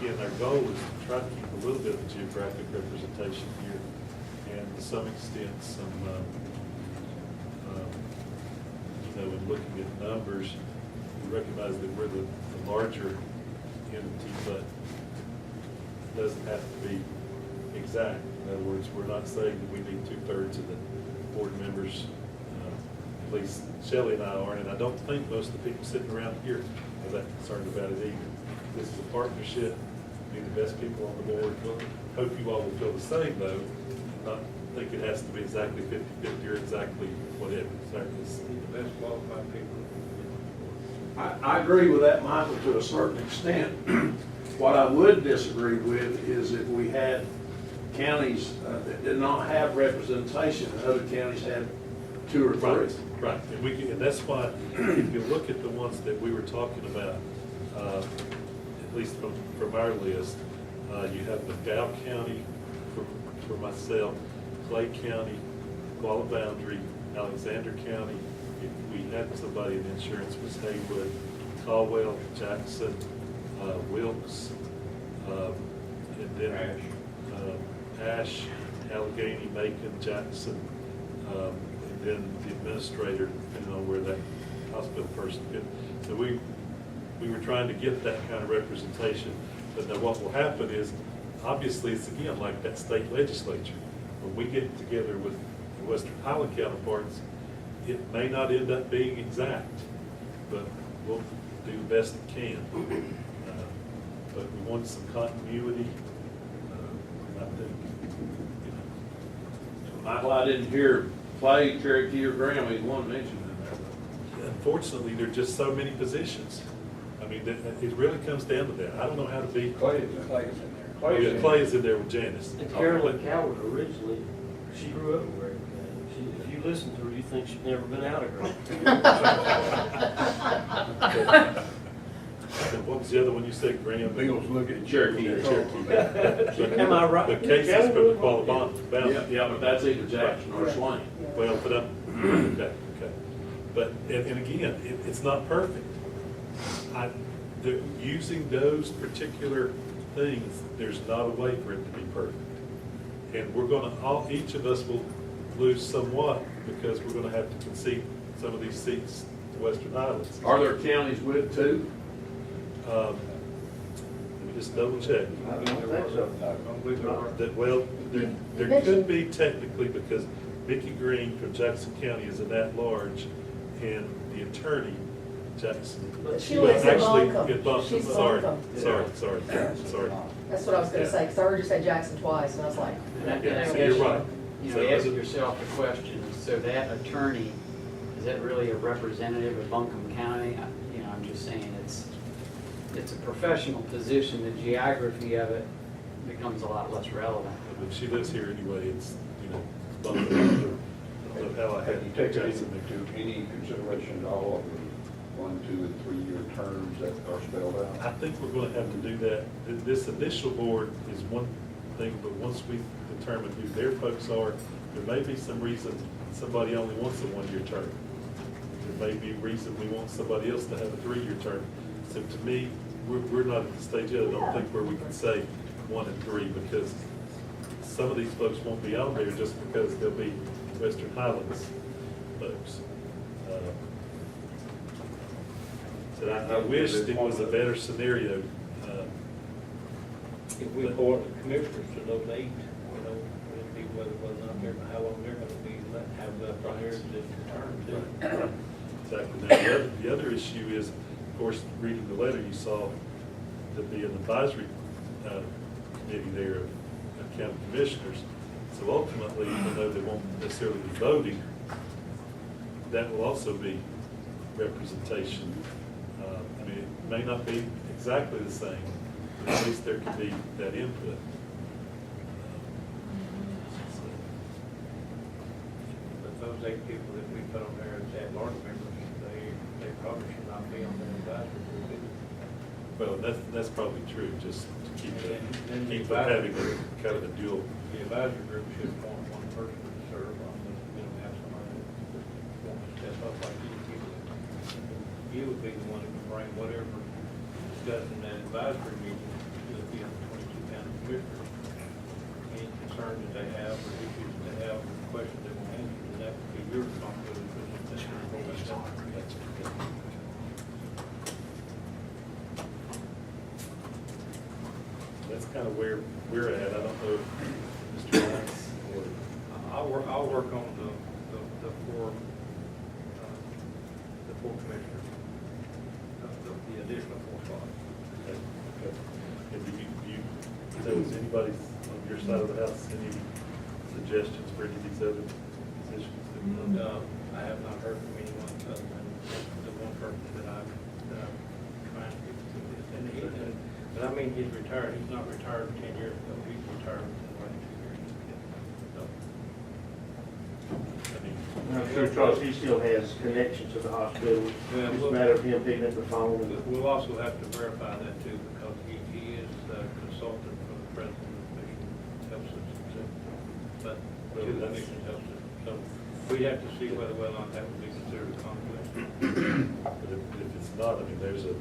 again, our goal is to try to keep a little bit of geographic representation here, and to some extent, some, in looking at numbers, we recognize that we're the larger entity, but it doesn't have to be exact. In other words, we're not saying that we need 2/3 of the board members, at least Shelley and I aren't, and I don't think most of the people sitting around here are that concerned about it either. This is a partnership, be the best people on the board. Hope you all will feel the same though, not think it has to be exactly 50/50 or exactly whatever. It's The best qualified people. I agree with that, Michael, to a certain extent. What I would disagree with is if we had counties that did not have representation, and other counties had 2 or 3. Right, and that's why, if you look at the ones that we were talking about, at least from our list, you have McDowell County for myself, Clay County, Guala Boundary, Alexander County. If we had somebody in insurance, was Haywood, Caldwell, Jackson, Wilkes, and then Ash, Allegheny, Macon, Jackson, and then the administrator, depending on where that hospital person fit. So we were trying to get that kind of representation, but now what will happen is, obviously, it's again like that state legislature. When we get together with the Western Highland counterparts, it may not end up being exact, but we'll do the best we can. But we want some continuity, and I think, Michael, I didn't hear Clay, Cherokee, or Graham, either one mentioned in there. unfortunately, there are just so many positions. I mean, it really comes down to that. I don't know how to be. Clay is in there. Oh, yeah, Clay is in there with Janice. And Carolyn Coward originally, she grew up in Graham County. If you listen to her, you think she's never been out of Graham County. And what was the other one you said, Graham? Bengals looking at Cherokee. Am I right? The cases for the qualifying. Yeah, but that's either Jackson or Swain. Well, but okay. But, and again, it's not perfect. Using those particular things, there's not a way for it to be perfect. And we're gonna, each of us will lose somewhat because we're gonna have to concede some of these seats to Western Highlands. Are there counties with 2? Let me just double check. I don't think so. Well, there could be technically, because Mickey Green from Jackson County is an at-large, and the attorney, Jackson. But she lives in Actually, Buncombe. in Buncombe, She's sorry, Buncombe. sorry. That's what I was gonna Yeah. say, because I heard you say Jackson twice, and I was like, And I Yeah, so guess you're right. You So know, is ask it- yourself the question, so that attorney, is that really a representative of Buncombe County? You know, I'm just saying, it's a professional position, the geography of it becomes a lot less relevant. But she lives here anyway, it's, you know, Buncombe. I don't know how I Have had you taken Jackson there. into any consideration at all of the 1, 2, and 3-year terms that are spelled I out? think we're gonna have to do that. This initial board is one thing, but once we determine who their folks are, there may be some reason somebody only wants a 1-year term. There may be reason we want somebody else to have a 3-year term. So to me, we're not at the stage yet, I don't think, where we can say 1 and 3, because some of these folks won't be on there just because they'll be Western Highlands folks. So I wished it was a better scenario. If we appoint the commissioners to those 8, you know, it'd be whether or not they're, how long they're gonna be, have left on here to term. Exactly. Now, the other issue is, of course, reading the letter, you saw there'd be an advisory committee there of county commissioners. So ultimately, even though they won't necessarily be voting, that will also be representation. I mean, it may not be exactly the same, but at least there could be that input. But those 8 people that we put on there as at-large members, they probably should not be on the advisory group either. Well, that's probably true, just to keep And then the keep from having advisory a kind of a dual. The advisory group should appoint one person to serve on the, you know, have somebody that wants to step up like you. You would be the one who can bring whatever discussed in that advisory meeting to the 22 county commissioners. Any concerns that they have, or issues that they have, or questions they want answered, and that would be your responsibility to present that before we start. That's kind of where we're at. I don't know if Mr. Lance or. I'll work on the 4 commissioners, the additional 4 spots. Okay. And do you, does anybody on your side of the house, any suggestions for any of these other positions? I have not heard from anyone other than the one person that I'm trying to get to this. But I mean, he's retired, he's not retired 10 years ago, he's retired in the last 2 years. So, I mean, I'm sure Charles, he still has connections to the hospital. Yeah, It's a well- matter of him picking up the phone and. We'll also have to verify that too, because he is a consultant for the president of the Mission Health System, but to the Mission Health System. So we'd have to see whether or not that would be considered a conflict. but if it's not, I mean, there's a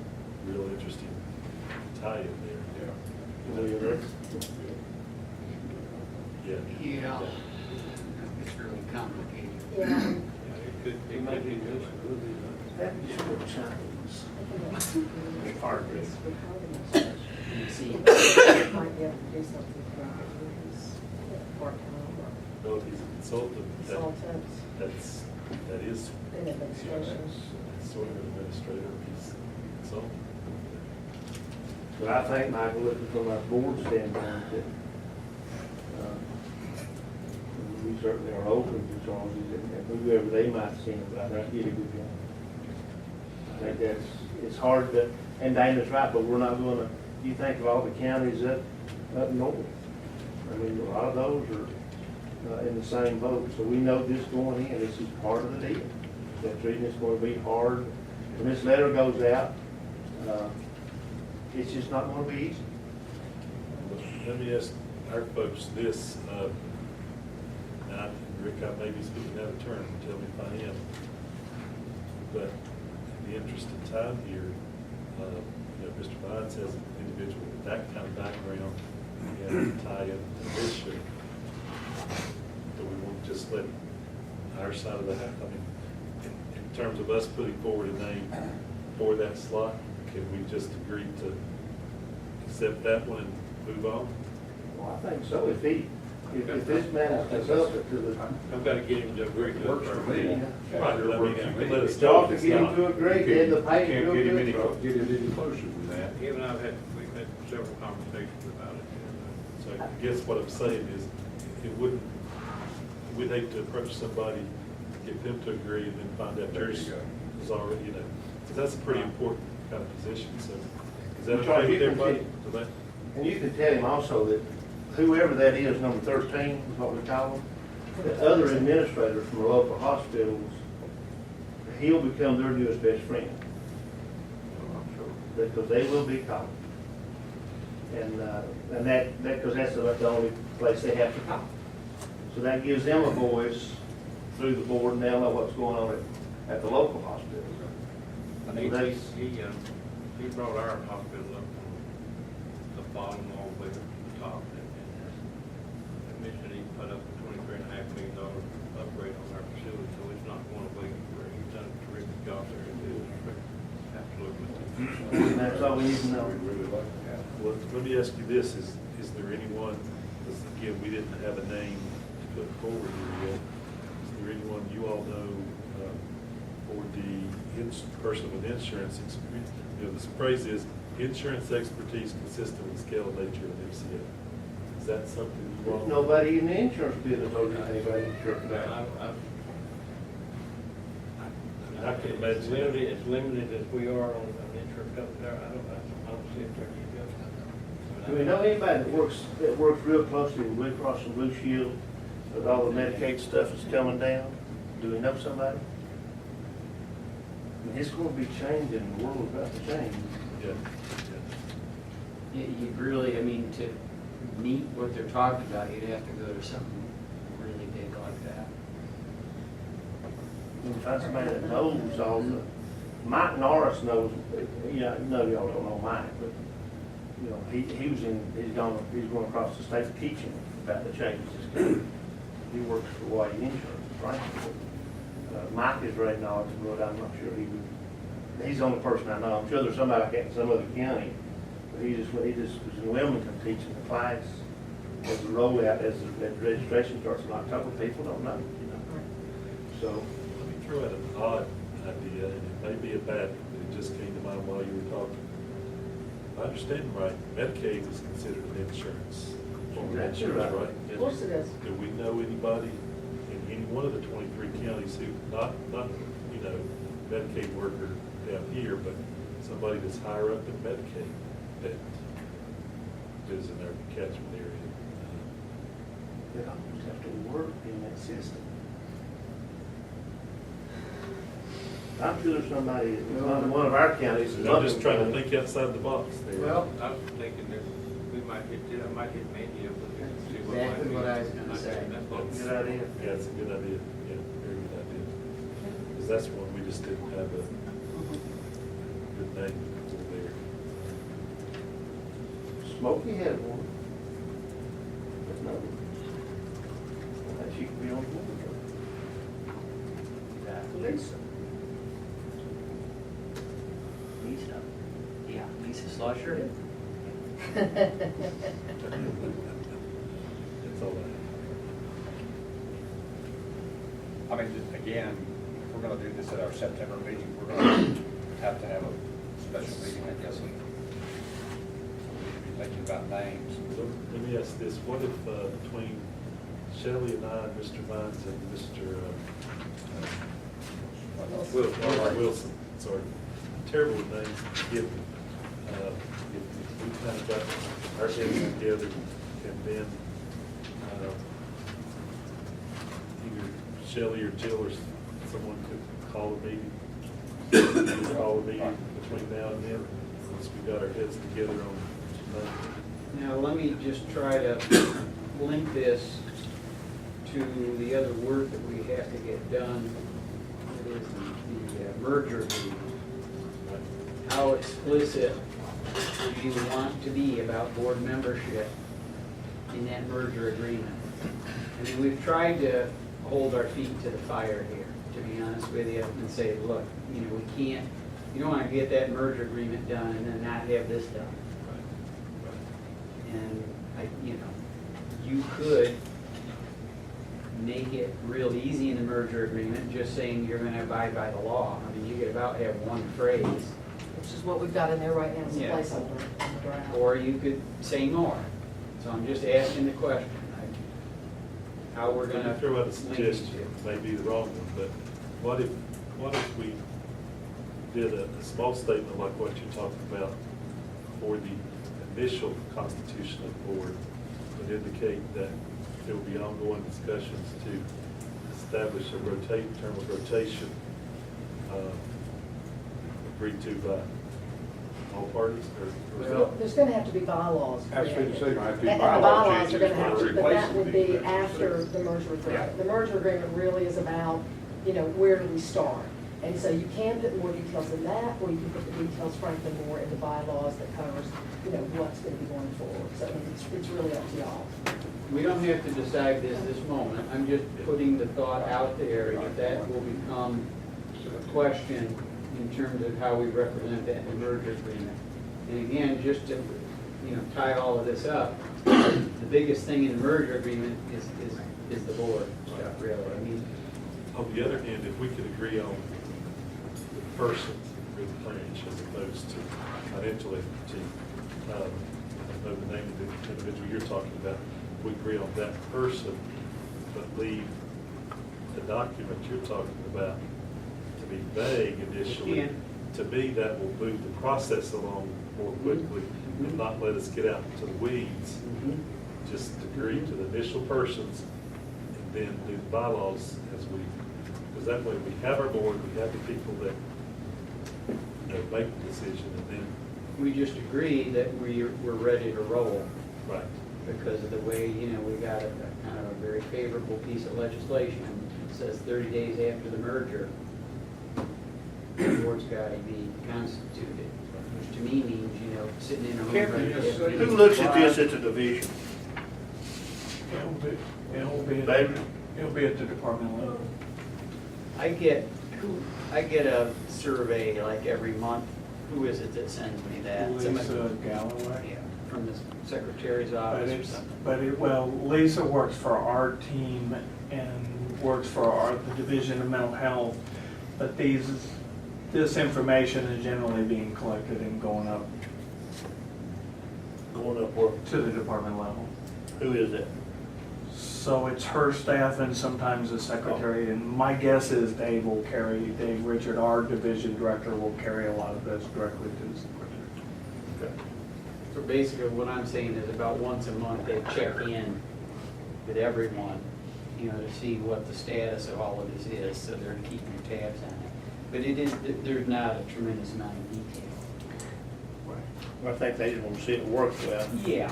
real interesting tie in there. Yeah. Yeah. It's really complicated. yeah. Yeah, it could be good. That is what China's. Hard. See, Might be able to do something about his part-time Well, if he's a consultant, consultant that is, in administration. that's sort of an administrator, he's a consultant. But I think, Michael, looking from a board standpoint, that we certainly are open to Charles and whoever they might send, but I think he did a good job. I think it's hard to, and Dana's right, but we're not gonna, you think of all the counties up north. I mean, a lot of those are in the same boat, so we know this going in, this is part of the deal. That treating is gonna be hard. When this letter goes out, it's just not gonna be easy. Let me ask our folks this, now, Rick, I may be speaking out of turn, tell me if I am. But in the interest of time here, you know, Mr. Vines has an individual with that kind of background, and tie into this show. Do we want to just let our side of the house, I mean, in terms of us putting forward a name for that slot, can we just agree to accept that one and move on? Well, I think so. If he, If this man is up to the, I've got to get him to agree to it Works for first. me. Right, but I mean, you can let us if y'all know can if get it's him not. to agree, then the pay Can't will get him go any, good. get it any closer than that. Him and we've had several conversations about it. So I guess what I'm saying is, it wouldn't, we'd hate to approach somebody, get them to agree, and then find out There you yours go. is already, you know, because that's a pretty important kind of position, so. Is that Charlie, okay with you can everybody? see- So that- And you can tell him also that whoever that is, number 13, is what we call him, the other administrators from the local hospitals, he'll become their newest best friend, I'm sure. because they will be called. And because that's about the only place they have to call. So that gives them a voice through the board, and they'll know what's going on at the local hospital. And he brought our hospital up from the bottom all the way to the top. And mentioned he put up a $23.5 million upgrade on our facility, so it's not going away anywhere. He's done a terrific job there. Absolutely. And that's all we need to know. We really like that. Well, let me ask you this, is there anyone, because again, we didn't have a name to put forward here yet. Is there anyone you all know for the person with insurance experience? You know, the phrase is insurance expertise consistent with scale and nature of MCO. Is that something you all? There's nobody in the insurance business knows anybody insured for that. I can imagine. As limited as we are on insurance companies, I don't see it there. Do we know anybody that works real closely with Blue Cross and Blue Shield, with all the Medicaid stuff that's coming down? Do we know somebody? I mean, it's gonna be changing, the world's about to change. Yeah, You really, I mean, to meet what they're talking about, you'd have to go to something really big like that. You can find somebody that knows all the, Mike Norris knows, you know, no, y'all don't know Mike, but, you know, he's going across the state teaching about the changes. He works for Hawaii Insurance, right? Mike is very knowledgeable, but I'm not sure he's the only person I know. I'm sure there's somebody like that in some other county, but he just was in Wilmington teaching the class as the rollout, as the registration starts in October. People don't know, you know. So, let me throw out an odd idea, and it may be a bad one, but it just came to mind while you were talking. If I understand right, Medicaid is considered an insurance, form of Exactly insurance, right. right? Of course it is. Do we know anybody in any one of the 23 counties who, not, you know, Medicaid worker down here, but somebody that's higher up in Medicaid that lives in their catchment area? they almost have to work in that system. I'm sure there's somebody in one of our counties. I'm just trying to think outside the box there. Well, I was thinking that we might get Mandy up with it. See what might Exactly be. what I was gonna say. That's what- Good idea. Yeah, it's a good idea, yeah, very good idea. Because that's one we just didn't have a good name over there. Smokey had one. But no. She could be on board. Lisa. Lisa, yeah, Lisa Slusher. That's all I have. I mean, again, if we're gonna do this at our September meeting, we're gonna have to have a special meeting, I guess, and we need to be thinking about names. So let me ask this, what if between Shelley and I, and Mr. Vines and Mr. Wilson, sorry, terrible with names, forgive me. If we kind of got our heads together and then either Shelley or Jill or someone could call a meeting, between now and then, once we got our heads together on. Now, let me just try to link this to the other work that we have to get done. It is the merger agreement. How explicit do you want to be about board membership in that merger agreement? I mean, we've tried to hold our feet to the fire here, to be honest with you, and say, look, you know, we can't, you don't want to get that merger agreement done and then not have this done. And you know, you could make it real easy in the merger agreement, just saying you're gonna abide by the law. I mean, you could about have one phrase, Which is what we've got in there right now as a Yeah. placeholder on the draft. or you could say more. So I'm just asking the question, how we're gonna. Throw out a link suggestion, these two. may be the wrong one, but what if we did a small statement like what you're talking about for the initial constitution of the board, would indicate that there will be ongoing discussions to establish a term of rotation, agreed to by all parties, or is Well, that? There's gonna have to be bylaws. Actually, created. the second, I have to be And the bylaw bylaws are changes gonna for have to, but that replacing would be these. after the merger Yeah. agreement. The merger agreement really is about, where do we start? And so you can put more details in that, or you can put the details, frankly, more in the bylaws that covers, what's gonna be going forward. So I mean, it's really up to y'all. We don't have to decide this moment, I'm just putting the thought out there that that will become a question in terms of how we represent that in the merger agreement. And again, just to, tie all of this up, the biggest thing in the merger agreement is the board stuff, really. I mean, On the other hand, if we could agree on the person with the branch as opposed to financial entity, I don't know the name of the individual you're talking about, we agree on that person, but leave the document you're talking about to be vague initially. Yeah. To me, that will move the process along more quickly and not let us get out into the weeds. Just agree to the initial persons and then do the bylaws as we, because that way we have our board, we have the people that make the decision, and then, we just agree that we're ready to roll right. because of the way, we got a kind of a very favorable piece of legislation. It says 30 days after the merger, the board's got to be constituted, which to me means, sitting in a room. ready to have Who looks at this at the division? It'll be David? at the department level. I get a survey like every month. Who is it that sends me that? Lisa Galloway. Yeah, from the secretary's office or something. Well, Lisa works for our team and works for the Division of Mental Health, but this information is generally being collected and going up Going up where? to the department level. Who is that? So it's her staff and sometimes the secretary, and my guess is Dave Richard, our division director, will carry a lot of this directly to the secretary. Okay. So basically, what I'm saying is about once a month, they check in with everyone, to see what the status of all of this is, so they're keeping tabs on it. But there's not a tremendous amount of detail. I think they just want to see it work well. Yeah,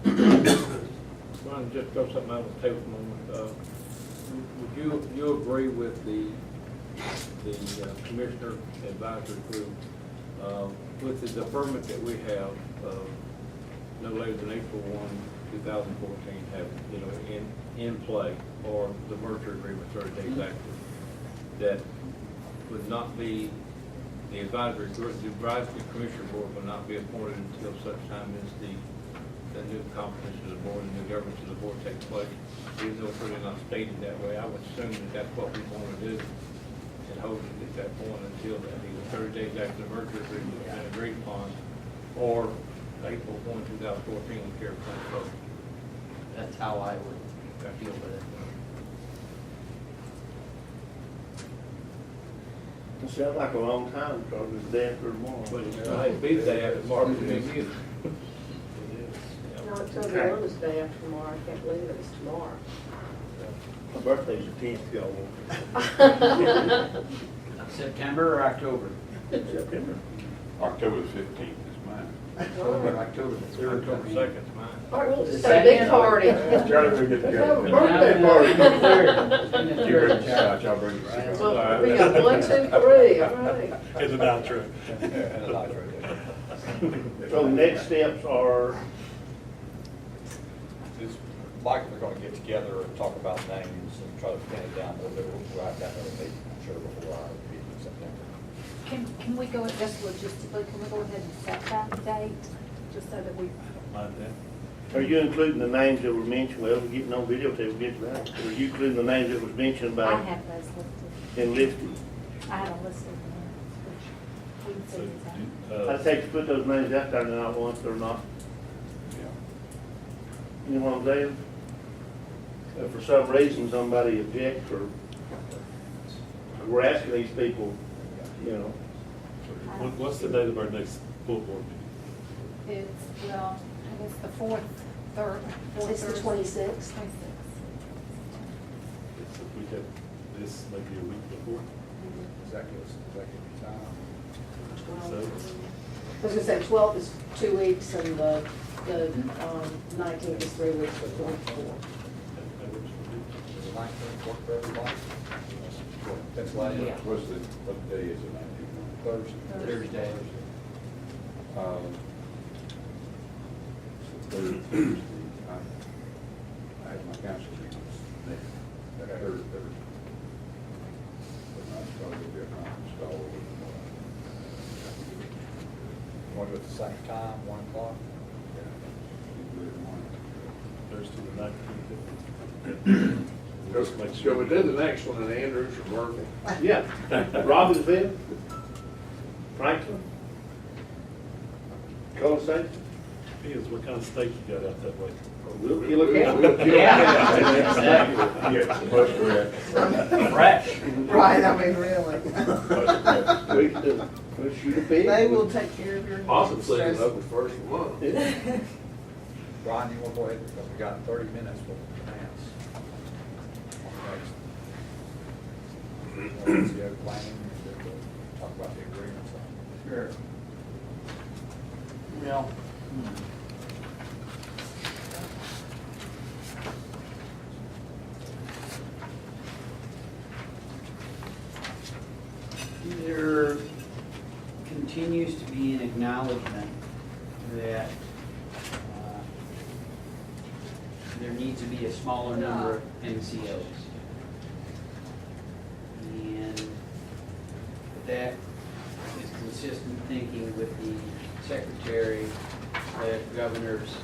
Well, just throw something out on the table for a moment. Would you agree with the Commissioner Advisory Group, with the deferment that we have, no later than April 1, 2014, have, in play, or the merger agreement 30 days active, that would not be, the advisory group, the advisory commissioner board will not be appointed until such time as the new comprehension of the board and new governance of the board takes place. Even though it's really not stated that way, I would assume that that's what we want to do and hold it at that point until that either 30 days after the merger agreement has been agreed upon, or April 1, 2014, when Chair comes forward. that's how I would deal with it. It sounds like a long time, because it's the day after tomorrow. But it's not, it'd be the day after Martin Luther King. No, October 1 is the day after tomorrow. I can't believe it's tomorrow. My birthday's the 10th, y'all. September or October? September. October the 15th is mine. October the 3rd. October 2nd is mine. All right, we'll just have a big party. Try to get together. Birthday party. You bring the scotch, I'll bring the cigar. Well, we got 1, 2, 3, all right. It's an outro. And a light right So the next steps are, Is Mike, we're gonna get together and talk about names and try to pin it down a little bit. We'll have that other meeting, I'm sure, before our meeting in September. Can we go, just logistically, can we go ahead and set that date, just so that we, Mind that. Are you including the names that were mentioned? Well, we're getting on videotape, we'll get to that. Are you including the names that was mentioned I by, have those listed. and listed? I have a list of them, which we So, can see these I'd take to put those names out there now once they're not. You know what I'm saying? If for some reason somebody objects or we're asking these people, you know, What's the date of our next full board meeting? It's, well, I guess the fourth, third, fourth It's the Thursday. 26th. 26th. So if we had this maybe a week before, Executive time. 27th? I was gonna say 12th is 2 weeks and the 19th is 3 weeks with 24. Does the 19th work for everybody? That's why, Yeah. What day is it, 19th? Thursday. Thursday. I have my council meetings next, that Thursday. But that's probably be a conference call. Want to do it at the same time, 1 o'clock? Thursday the 19th. Just make Shall sure. we do the next one, and Andrews are working? yeah, Robbinsville, Franklin, Coal Station. Piers, what kind of steak you got out that way? We'll kill a cow. We'll kill a cow. Yeah, much correct. Fresh. Right, I mean, really. We'll shoot a pig. They will take care of your. Awesome, stress. cleaning up the first one. Brian, you want to go ahead, because we got 30 minutes for finance. Let's go planning, we'll talk about the agreements. Sure. Well, there continues to be an acknowledgement that there needs to be a smaller number of NCOs. And that is consistent thinking with the Secretary of Governor's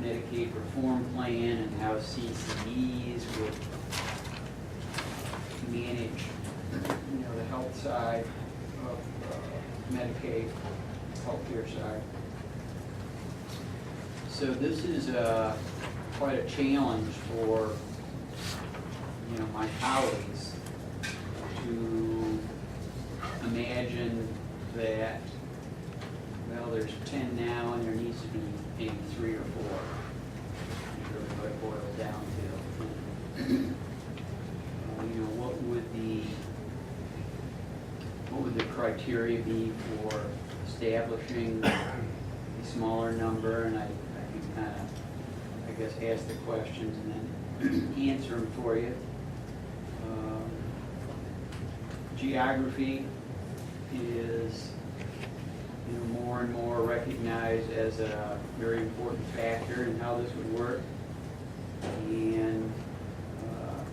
Medicaid reform plan and how CCEs would manage, the health side of Medicaid, healthcare side. So this is quite a challenge for, my colleagues to imagine that, well, there's 10 now and there needs to be maybe 3 or 4. That's really what it boils down to. What would the criteria be for establishing a smaller number? And I can kind of, I guess, ask the questions and then answer them for you. Geography is more and more recognized as a very important factor in how this would work. And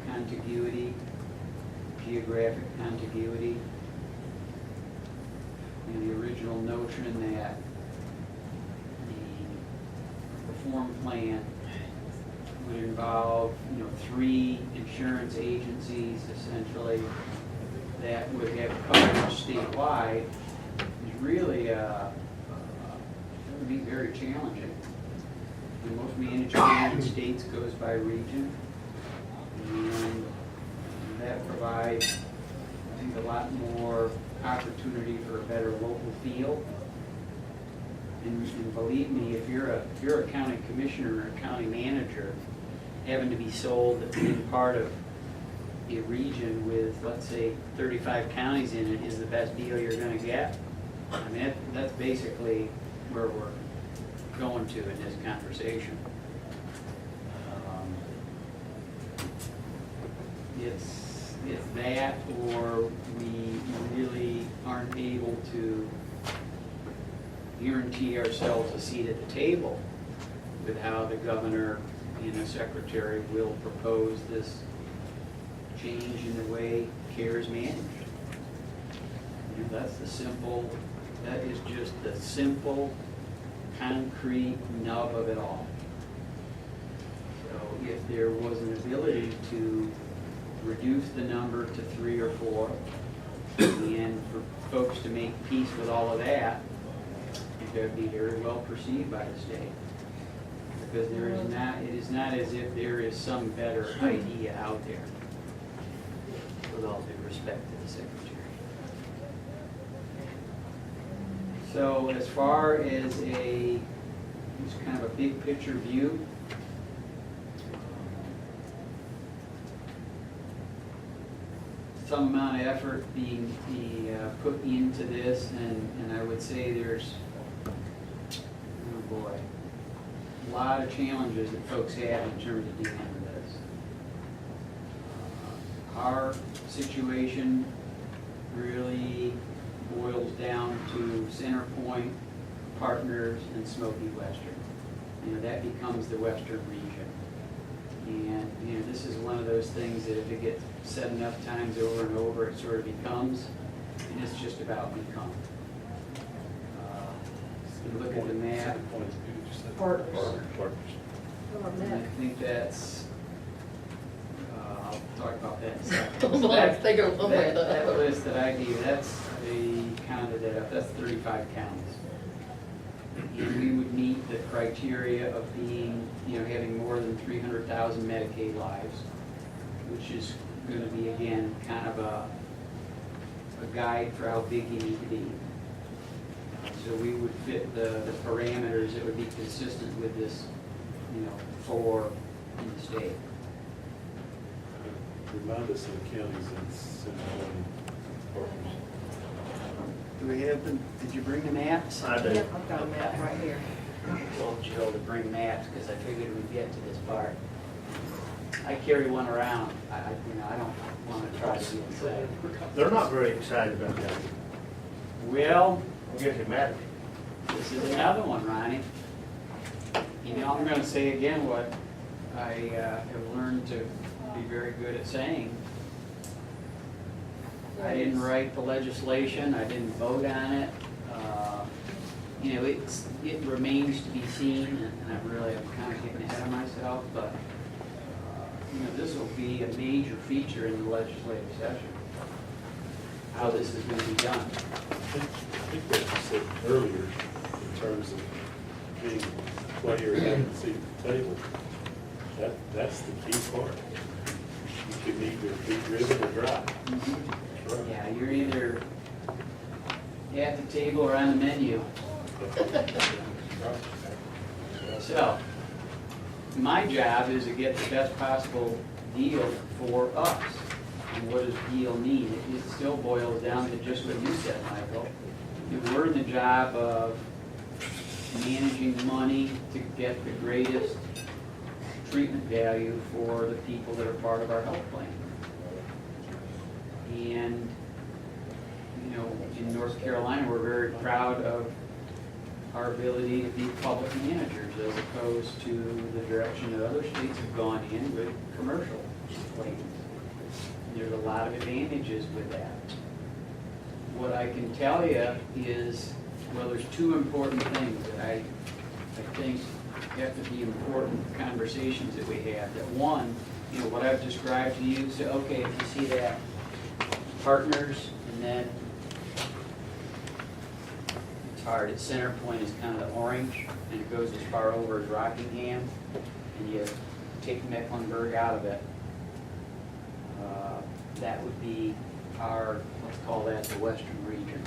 contiguity, geographic contiguity. The original notion that the reform plan would involve, 3 insurance agencies essentially that would have coverage statewide is really, it would be very challenging. Most management in states goes by region, and that provides, I think, a lot more opportunity for a better local feel. And believe me, if you're a county commissioner or a county manager having to be sold that being part of a region with, let's say, 35 counties in it is the best deal you're going to get, I mean, that's basically where we're going to in this conversation. It's that, or we really aren't able to guarantee ourselves a seat at the table with how the governor and the secretary will propose this change in the way care is managed. That is just the simple, concrete nub of it all. if there was an ability to reduce the number to 3 or 4, and for folks to make peace with all of that, that would be very well perceived by the state. Because it is not as if there is some better idea out there, with all due respect to the secretary. So as far as just kind of a big picture view, some amount of effort being put into this, and I would say there's, oh boy, a lot of challenges that folks have in terms of dealing with this. Our situation really boils down to Centerpoint, Partners, and Smoky Western. You know, that becomes the Western region. And, you know, this is one of those things that if it gets said enough times over and over, it sort of becomes, and it's just about become. You look at the map, Partners. Partners. and I think that's, I'll talk about that in a second. Well, I think of one way or the That other. list that I gave, that's, they counted it up, that's 35 counties. And we would meet the criteria of being, you know, having more than 300,000 Medicaid lives, which is gonna be, again, kind of a guide for how big you need to be. So we would fit the parameters that would be consistent with this, you know, 4 in the state. Remind us of the counties in Centerpoint Partners. Do we have them, did you bring the maps? I do. Yep, I've got a map right here. Told Jill to bring maps, because I figured we'd get to this part. I carry one around, you know, I don't want to try to be inside. They're not very excited about that. Well, I guess it matters. this is another one, Ronnie. You know, I'm gonna say again what I have learned to be very good at saying. I didn't write the legislation, I didn't vote on it. You know, it remains to be seen, and I'm kind of getting ahead of myself, but, you know, this will be a major feature in the legislative session, how this is gonna be done. I think what you said earlier, in terms of being a player and having a seat at the table, that's the key part. You can either be driven or drive. That's right. Yeah, you're either at the table or on the menu. So, my job is to get the best possible deal for us. And what does deal mean? It still boils down to just what you said, Michael. We're in the job of managing money to get the greatest treatment value for the people that are part of our health plan. And, you know, in North Carolina, we're very proud of our ability to be public managers as opposed to the direction that other states have gone in with commercial plans. There's a lot of advantages with that. What I can tell you is, well, there's 2 important things that I think have to be important conversations that we have. That one, you know, what I've described to you, so, okay, if you see that Partners, and then it's hard, its center point is kind of the orange, and it goes as far over as Rockingham, and you take Mecklenburg out of it. That would be our, let's call that the Western region.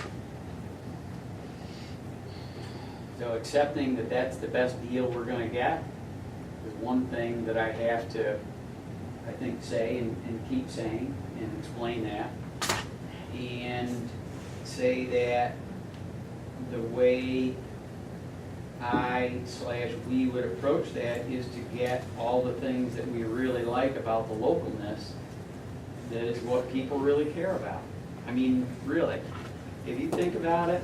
So accepting that that's the best deal we're gonna get is one thing that I have to, I think, say and keep saying and explain that. And say that the way we would approach that is to get all the things that we really like about the localness. That is what people really care about. I mean, really, if you think about it,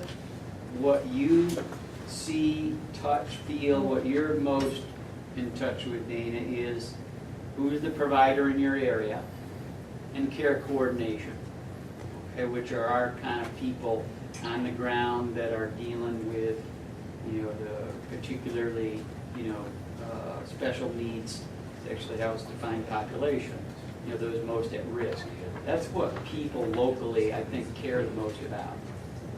what you see, touch, feel, what you're most in touch with, Dana, is who is the provider in your area and care coordination, okay, which are our kind of people on the ground that are dealing with, you know, the particularly, you know, special needs It's actually how it's defined population, you know, those most at risk. That's what people locally, I think, care the most about.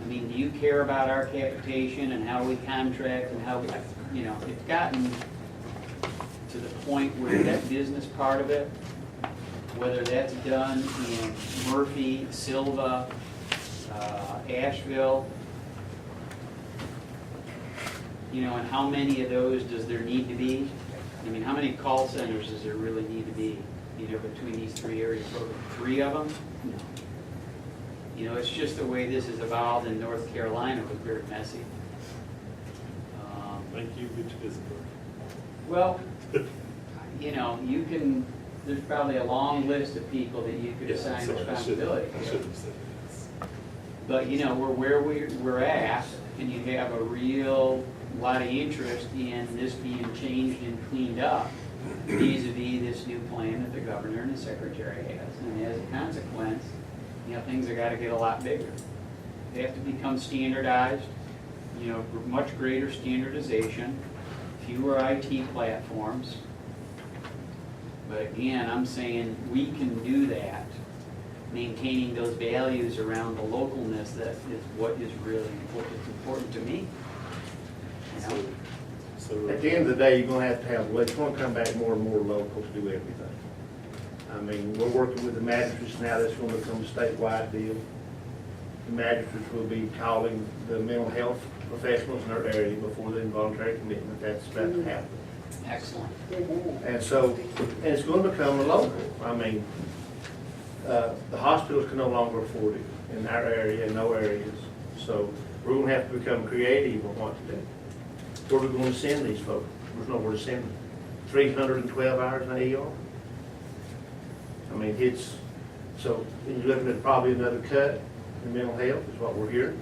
I mean, do you care about our capitation and how we contract and how we, you know, it's gotten to the point where that business part of it, whether that's done in Murphy, Silva, Asheville, you know, and how many of those does there need to be? I mean, how many call centers does there really need to be, you know, between these three areas? 3 of them? No. You know, it's just the way this has evolved in North Carolina was very messy. Thank you, Mitch Visitor. Well, you know, you can, there's probably a long list of people that you could assign responsibility. I should have said that. But, you know, we're we're at, and you have a real lot of interest in this being changed and cleaned up vis-a-vis this new plan that the governor and the secretary has. And as a consequence, you know, things have got to get a lot bigger. They have to become standardized, you know, much greater standardization, fewer IT platforms. But again, I'm saying we can do that, maintaining those values around the localness that is what is really important. It's important to me. You know? So, At the end of the day, you're gonna have to have, it's gonna come back more and more local to do everything. I mean, we're working with the magistrates now, that's gonna become a statewide deal. The magistrates will be calling the mental health professionals in their area before the involuntary commitment, that's about to happen. Excellent. And so, and it's gonna become a local. I mean, the hospitals can no longer afford it in our area and no areas. So we're gonna have to become creative on what to do. Where are we gonna send these folks? There's nowhere to send them. 312 hours in the ER? I mean, it's, so you're looking at probably another cut in mental health is what we're hearing.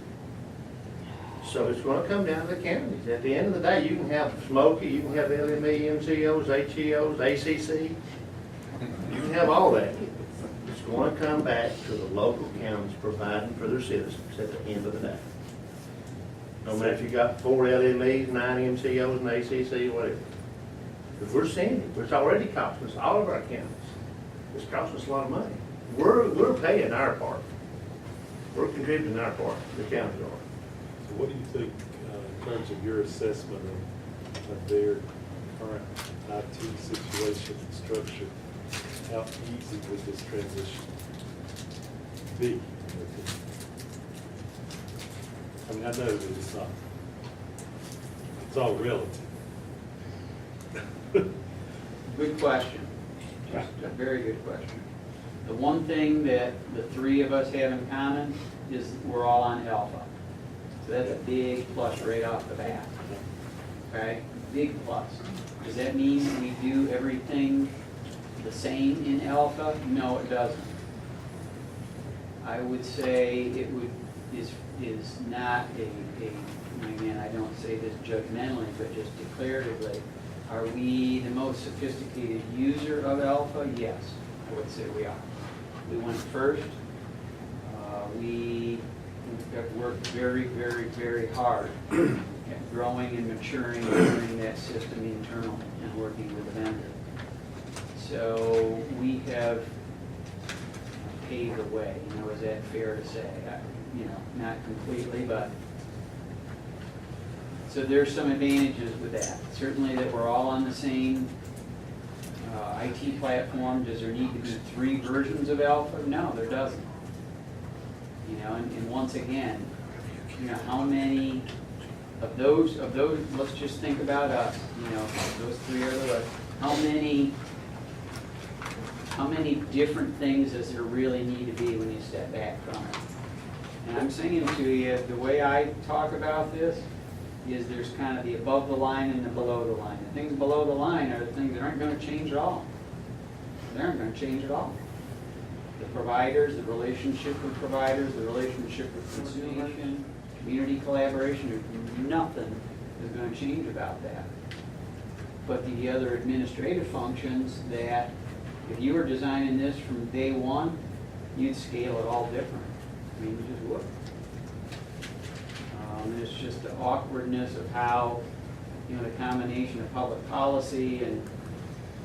So it's gonna come down to the counties. At the end of the day, you can have Smoky, you can have LME, MCOs, HEOs, ACC. You can have all that. It's gonna come back to the local counties providing for their citizens at the end of the day. No matter if you got 4 LMEs, 9 MCOs, and ACC, whatever. Because we're seeing it, it's already costing us, all of our counties. It's costing us a lot of money. We're paying our part. We're contributing our part, the counties are. So what do you think, in terms of your assessment of their current IT situation and structure, how easy would this transition be? I mean, I know that it's not, it's all relative. Good question. Just a very good question. The one thing that the 3 of us have in common is we're all on Alpha. So that's a big plus right off the bat. Okay? Big plus. Does that mean we do everything the same in Alpha? No, it doesn't. I would say it is not again, I don't say this judgmentally, but just declaratively. Are we the most sophisticated user of Alpha? Yes, I would say we are. We went first. We have worked very, very, very hard at growing and maturing and learning that system internally and working with the vendor. So we have paved the way. You know, is that fair to say? You know, not completely, but so there's some advantages with that. Certainly that we're all on the same IT platform. Does there need to be 3 versions of Alpha? No, there doesn't. You know, and once again, you know, how many of those, let's just think about us, you know, those 3 are the list. How many different things does there really need to be when you step back from it? And I'm saying to you, the way I talk about this is there's kind of the above the line and the below the line. The things below the line are the things that aren't going to change at all. They aren't going to change at all. The providers, the relationship with providers, the relationship with consumption, community collaboration, nothing is going to change about that. But the other administrative functions that if you were designing this from day one, you'd scale it all different. I mean, you just would. It's just the awkwardness of how, you know, the combination of public policy and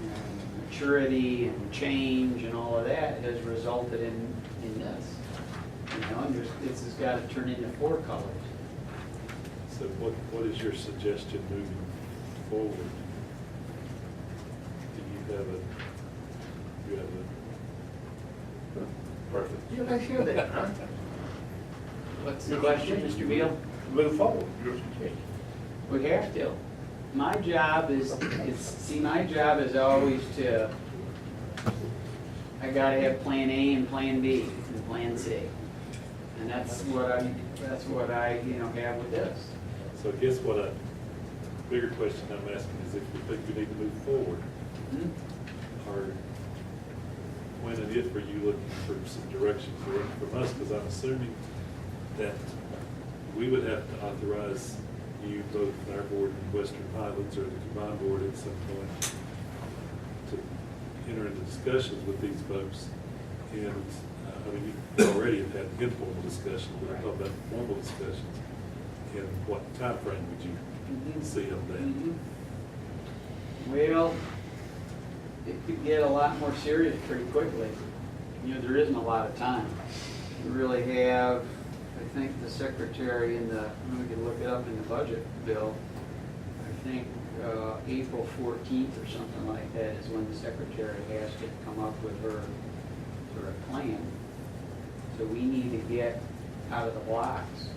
and maturity and change and all of that has resulted in this. You know, and this has got to turn into four colors. So what is your suggestion moving forward? Do you have a perfect? Yeah, let's hear that, huh? What's the question, Mr. Beal? Move forward, your suggestion. We have to. My job is my job is always to, I gotta have plan A and plan B and plan C. And that's what I, you know, have with this. So I guess bigger question I'm asking is if we think we need to move forward, or when and if are you looking for some direction from us? Because I'm assuming that we would have to authorize you, both our board and Western Highlands, or the combined board at some point, to enter into discussions with these folks. And, I mean, you already have had informal discussions, but I'm talking about formal discussions. And what time frame would you see on that? Well, it could get a lot more serious pretty quickly. You know, there isn't a lot of time. We really have, I think the secretary we could look it up in the budget bill, I think April 14th or something like that is when the secretary has to come up with her sort of plan. So we need to get out of the blocks.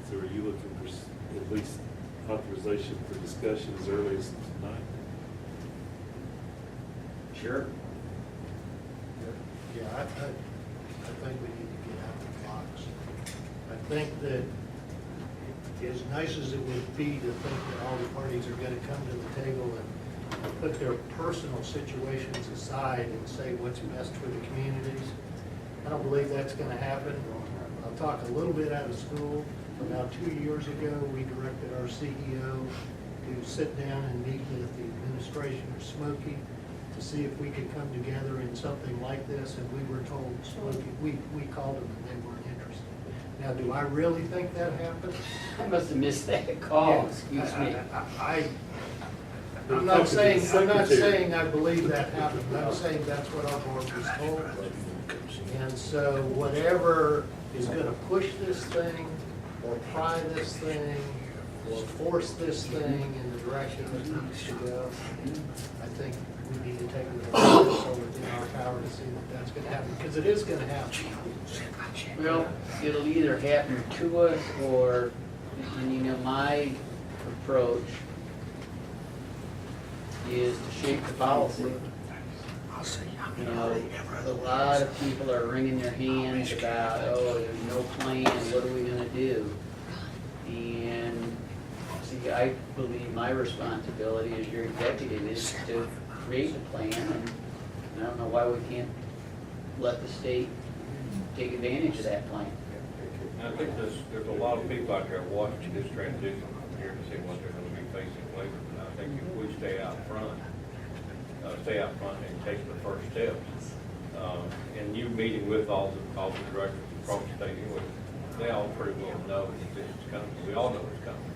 So are you looking for at least authorization for discussion as early as tonight? Sure. Yeah, I think we need to get out of the box. I think that as nice as it would be to think that all the parties are gonna come to the table and put their personal situations aside and say what's best for the communities, I don't believe that's gonna happen. I'll talk a little bit out of school. About 2 years ago, we directed our CEO to sit down and meet with the administration of Smokey to see if we could come together in something like this, and we were told, Smokey, we called them and they weren't interested. Now, do I really think that happened? I must have missed that call, Yeah, excuse me. I'm not saying I believe that happened. I'm saying that's what our board was told. And so whatever is gonna push this thing, or pry this thing, or force this thing in the direction it needs to go, I think we need to take it so within our power to see that that's gonna happen, because it is gonna happen. Well, it'll either happen to us or, and you know, my approach is to shape the policy. You know, a lot of people are wringing their hands about, oh, there's no plan, what are we gonna do? And, see, I believe my responsibility as your executive is to create a plan, and I don't know why we can't let the state take advantage of that plan. And I think there's a lot of people out there watching this transition from here to see what they're gonna be facing later. And I think if we stay out front and take the first steps, and you meeting with all the directors across the state, anyway, they all pretty well know that this is coming. We all know it's coming.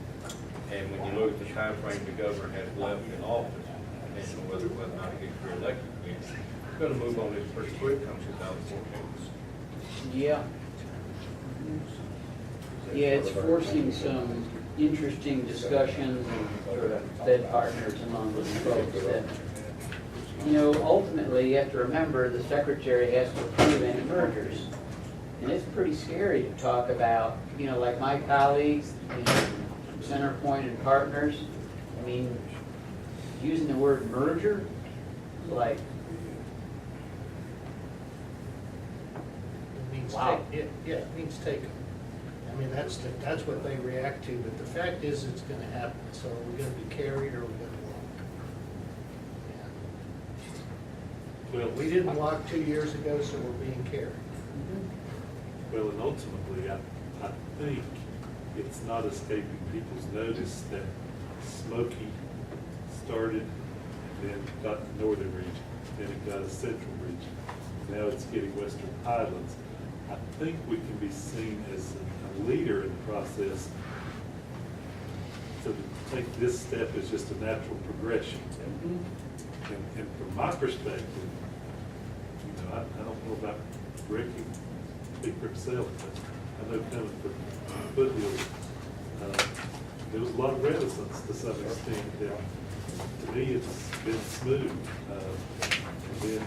And when you look at the time frame the governor has left in office, and whether or not he gets reelected again, he's gonna move on this pretty quick come 2014. Yeah. Yeah, it's forcing some interesting discussions and sort of bed partners among the folks that, you know, ultimately you have to remember the secretary has to approve any mergers. And it's pretty scary to talk about, you know, like my colleagues, you know, CenterPoint and Partners. I mean, using the word merger, like, It means wow. take, it means take them. I mean, that's what they react to, but the fact is it's gonna happen, so we're gonna be carried or we're gonna walk. Well, We didn't walk 2 years ago, so we're being carried. Well, and ultimately, I think it's not escaping people's notice that Smoky started and then got the northern region, then it got a central region. Now it's getting Western Highlands. I think we can be seen as a leader in the process to take this step as just a natural progression. And from my perspective, you know, I don't know about Ricky, speak for himself, but I know coming from Foothills, there was a lot of reticence to some extent. And to me, it's been smooth. And then,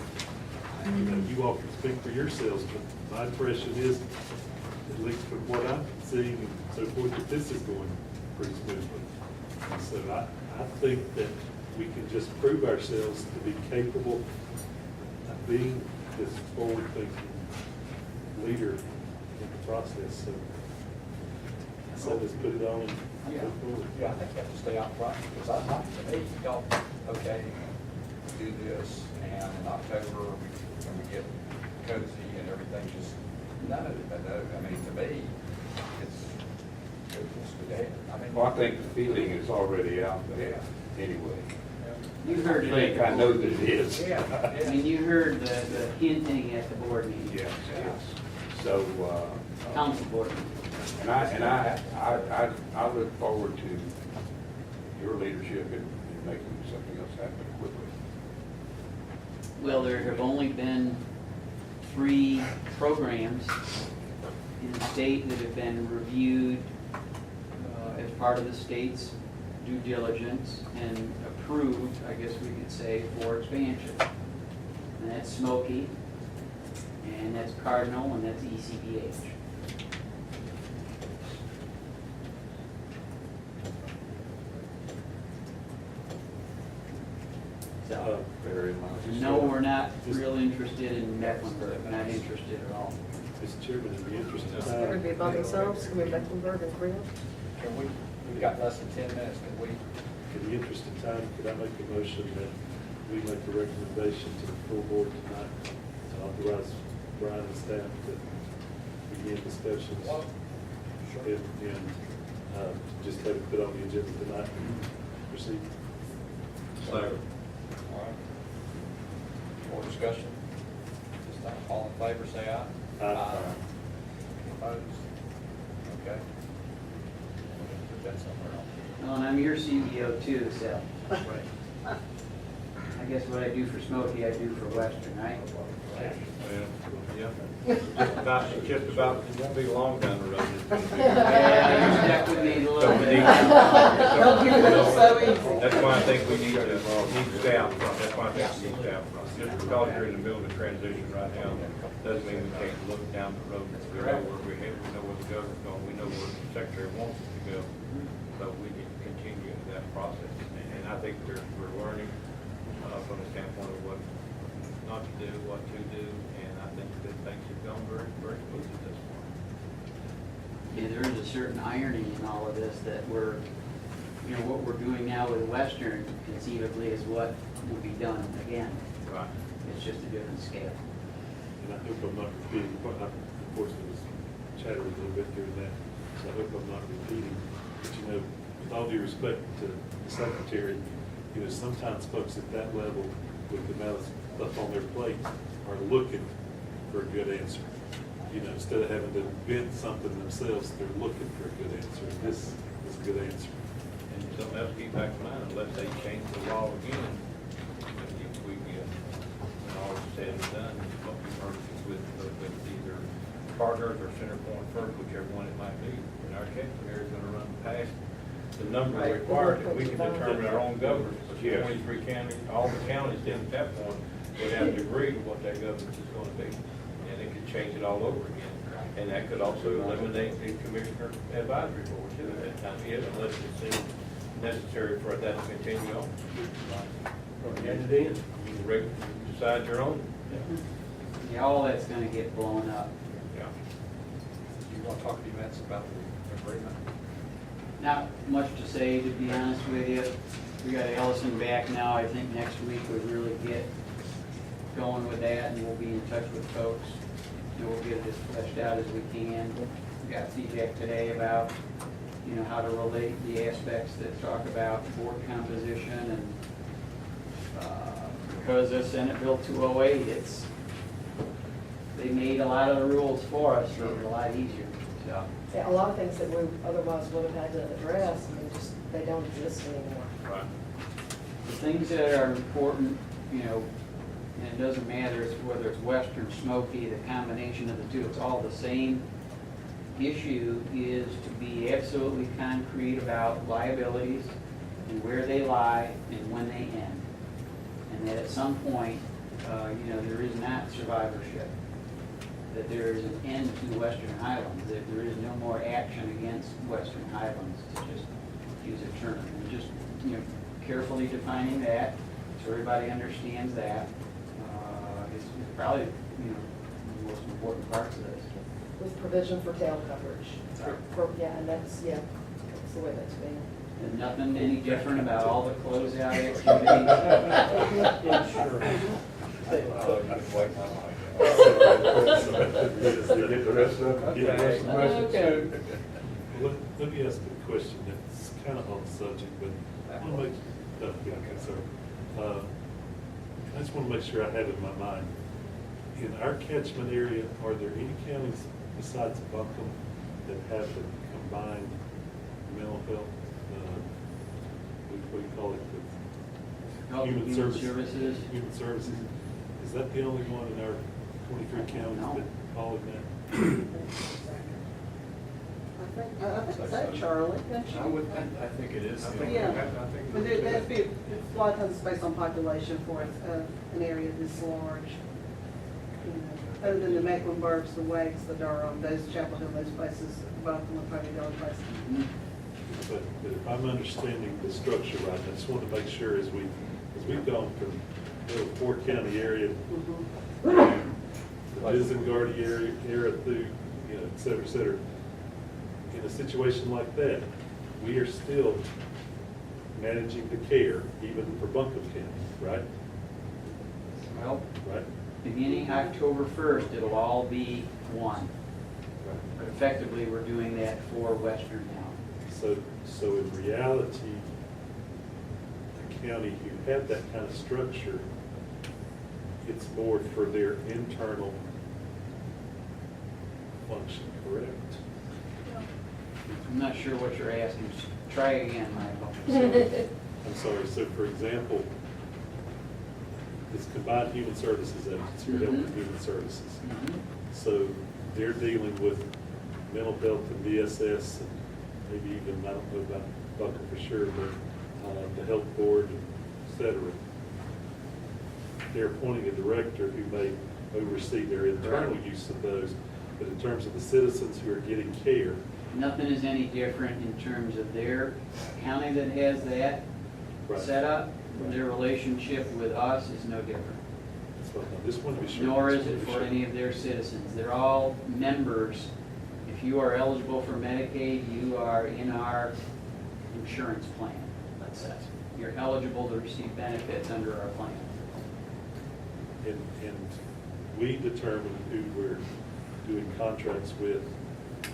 you know, you all can speak for yourselves, but my impression is, at least from what I'm seeing and so forth, that this is going pretty smoothly. And so I think that we can just prove ourselves to be capable of being this forward-thinking leader in the process. So let's put it on and move forward. Yeah, I think you have to stay out front, because I thought, to me, you don't, okay, do this, and in October, when we get cozy and everything, just, none of it, but, I mean, to me, it's good ahead. I mean. Well, I think the feeling is already out there anyway. You heard it. I know that it is. I mean, you heard the hinting at the board meeting. Yes, yes. So, Council board meeting. and I look forward to your leadership in making something else happen quickly. Well, there have only been 3 programs in the state that have been reviewed as part of the state's due diligence and approved, I guess we could say, for expansion. And that's Smoky, and that's Cardinal, and that's ECPH. So, Very much. no, we're not real interested in Mecklenburg, not interested at all. Mr. Chairman, in the interest of They're going to be time, by themselves, going to be Mecklenburg and Korea. Can we've got less than 10 minutes, can we? in the interest of time, could I make a motion that we make a recommendation to the full board tonight to authorize Brian and staff to begin discussions? And just have it put on the agenda tonight and proceed. Second. All right. More discussion? This time, all in favor, say aye. Aye. Opposed? Okay. Put that somewhere else. Well, and I'm your CEO too, so. I guess what I do for Smoky, I do for Western, right? Yeah. Just about, it won't be long down the road. Yeah, you stuck with me a little So we bit. need- Don't give it up so easy. That's why I think we need staff, that's why I think we need staff. Just because you're in the middle of a transition right now, doesn't mean we can't look down the road. We know where we're headed, we know where the governor's going, we know where the secretary wants us to go. So we can continue that process. And I think we're learning from the standpoint of what not to do, what to do, and I think that things have gone very, very smoothly at this point. Yeah, there is a certain irony in all of this that we're, you know, what we're doing now with Western conceivably is what will be done again. Right. It's just a different scale. And I hope I'm not repeating, but unfortunately was chattered a little bit during that, so I hope I'm not repeating. But you know, with all due respect to the secretary, you know, sometimes folks at that level with the amount of stuff on their plate are looking for a good answer. You know, instead of having to invent something themselves, they're looking for a good answer. This is a good answer. And something else to keep back in mind, unless they change the law again, if we get, when all is said and done, what we purchase with either partners or center point first, whichever one it might be. In our case, we're gonna run past the number required, that we can determine our own governance. But 23 counties, all the counties then at that point would have to agree to what that governance is gonna be. And it could change it all over again. And that could also eliminate the commissioner advisory board too at that time, unless it's necessary for that to continue on. And then, You can decide your own. Yeah, all that's gonna get blown up. Yeah. You want to talk to events about the agreement? Not much to say, to be honest with you. We got Ellison back now. I think next week we'll really get going with that, and we'll be in touch with folks. And we'll get it as fleshed out as we can. We got feedback today about, you know, how to relate the aspects that talk about board composition, and because of Senate Bill 208, they made a lot of the rules for us, so it's a lot easier. Yeah. Yeah, a lot of things that we otherwise would have had to address, I mean, just, they don't exist anymore. Right. The things that are important, you know, and it doesn't matter whether it's Western, Smoky, the combination of the two, it's all the same issue, is to be absolutely concrete about liabilities and where they lie and when they end. And that at some point, you know, there is not survivorship, that there is an end to Western Highlands, that there is no more action against Western Highlands, to just use a term. And just, you know, carefully defining that, so everybody understands that, is probably, you know, the most important parts of this. With provision for tail coverage. Yeah, and that's, yeah, that's the way that's being. And nothing any different about all the closeout activities. Get the rest of it? Yeah. Okay. Let me ask a question that's kind of on the subject, but I want to make, no, yeah, okay, sorry. I just want to make sure I have it in my mind. In our catchment area, are there any counties besides Buncombe that have the combined mental health, what do you call it? The Health and Human Human services. Services. Human services. Is that the only one in our 23 counties No. that call it that? I think so, Charlie, don't you? I think it is. Yeah, but that'd be, a lot of times it's based on population for an area this large. You know, other than the Mecklenburgs, the Wakes, the Durham, those Chapel Hill, those places, both of them are probably the only places. But if I'm understanding the structure right, I just want to make sure as we've gone from the little 4-county area, the Isengard area through, you know, et cetera, et cetera. In a situation like that, we are still managing the care even for Buncombe County, right? Well, Right? beginning October 1st, it'll all be one. But effectively, we're doing that for Western now. So in reality, the county who had that kind of structure, it's more for their internal function, correct? I'm not sure what you're asking. Try again, Michael. I'm sorry, so for example, this combined human services agency, or health and human services. Mhm. So they're dealing with mental health and DSS, and maybe even, I don't know about Buckham for sure, but the health board, et cetera. They're appointing a director who may oversee their internal use of those, but in terms of the citizens who are getting care, Nothing is any different in terms of their county that has that Right. set up. Their relationship with us is no different. that's what I just want to be sure. Nor Just is want it to be for sure. any of their citizens. They're all members. If you are eligible for Medicaid, you are in our insurance plan, let's say. You're eligible to receive benefits under our plan. And we determine who we're doing contracts with,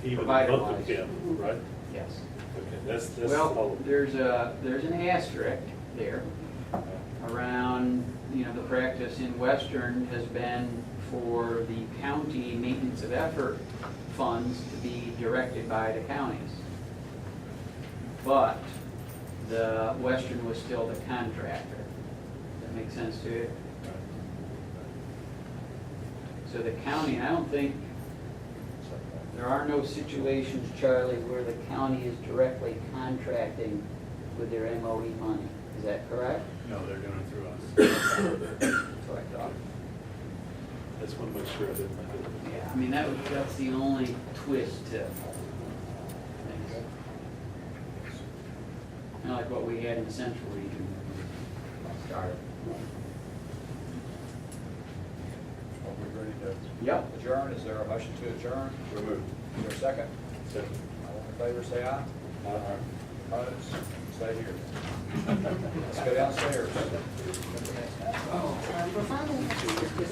even in Buncombe Provider-wise. County, right? Yes. Okay, that's all. Well, there's an asterisk there around, you know, the practice in Western has been for the county maintenance of effort funds to be directed by the counties. But the Western was still the contractor. Does that make sense to you? So the county, I don't think, there are no situations, Charlie, where the county is directly contracting with their MOE money. Is that correct? No, they're doing it through us. That's what I thought. I just want to make sure I didn't. Yeah, I mean, that's the only twist to things. Kind of like what we had in the central region. Started. Are we ready to Yep. adjourn? Is there a motion to adjourn? So moved. Is there a second? Second. All in favor, say aye. Aye. Opposed? Stay here. Let's go downstairs.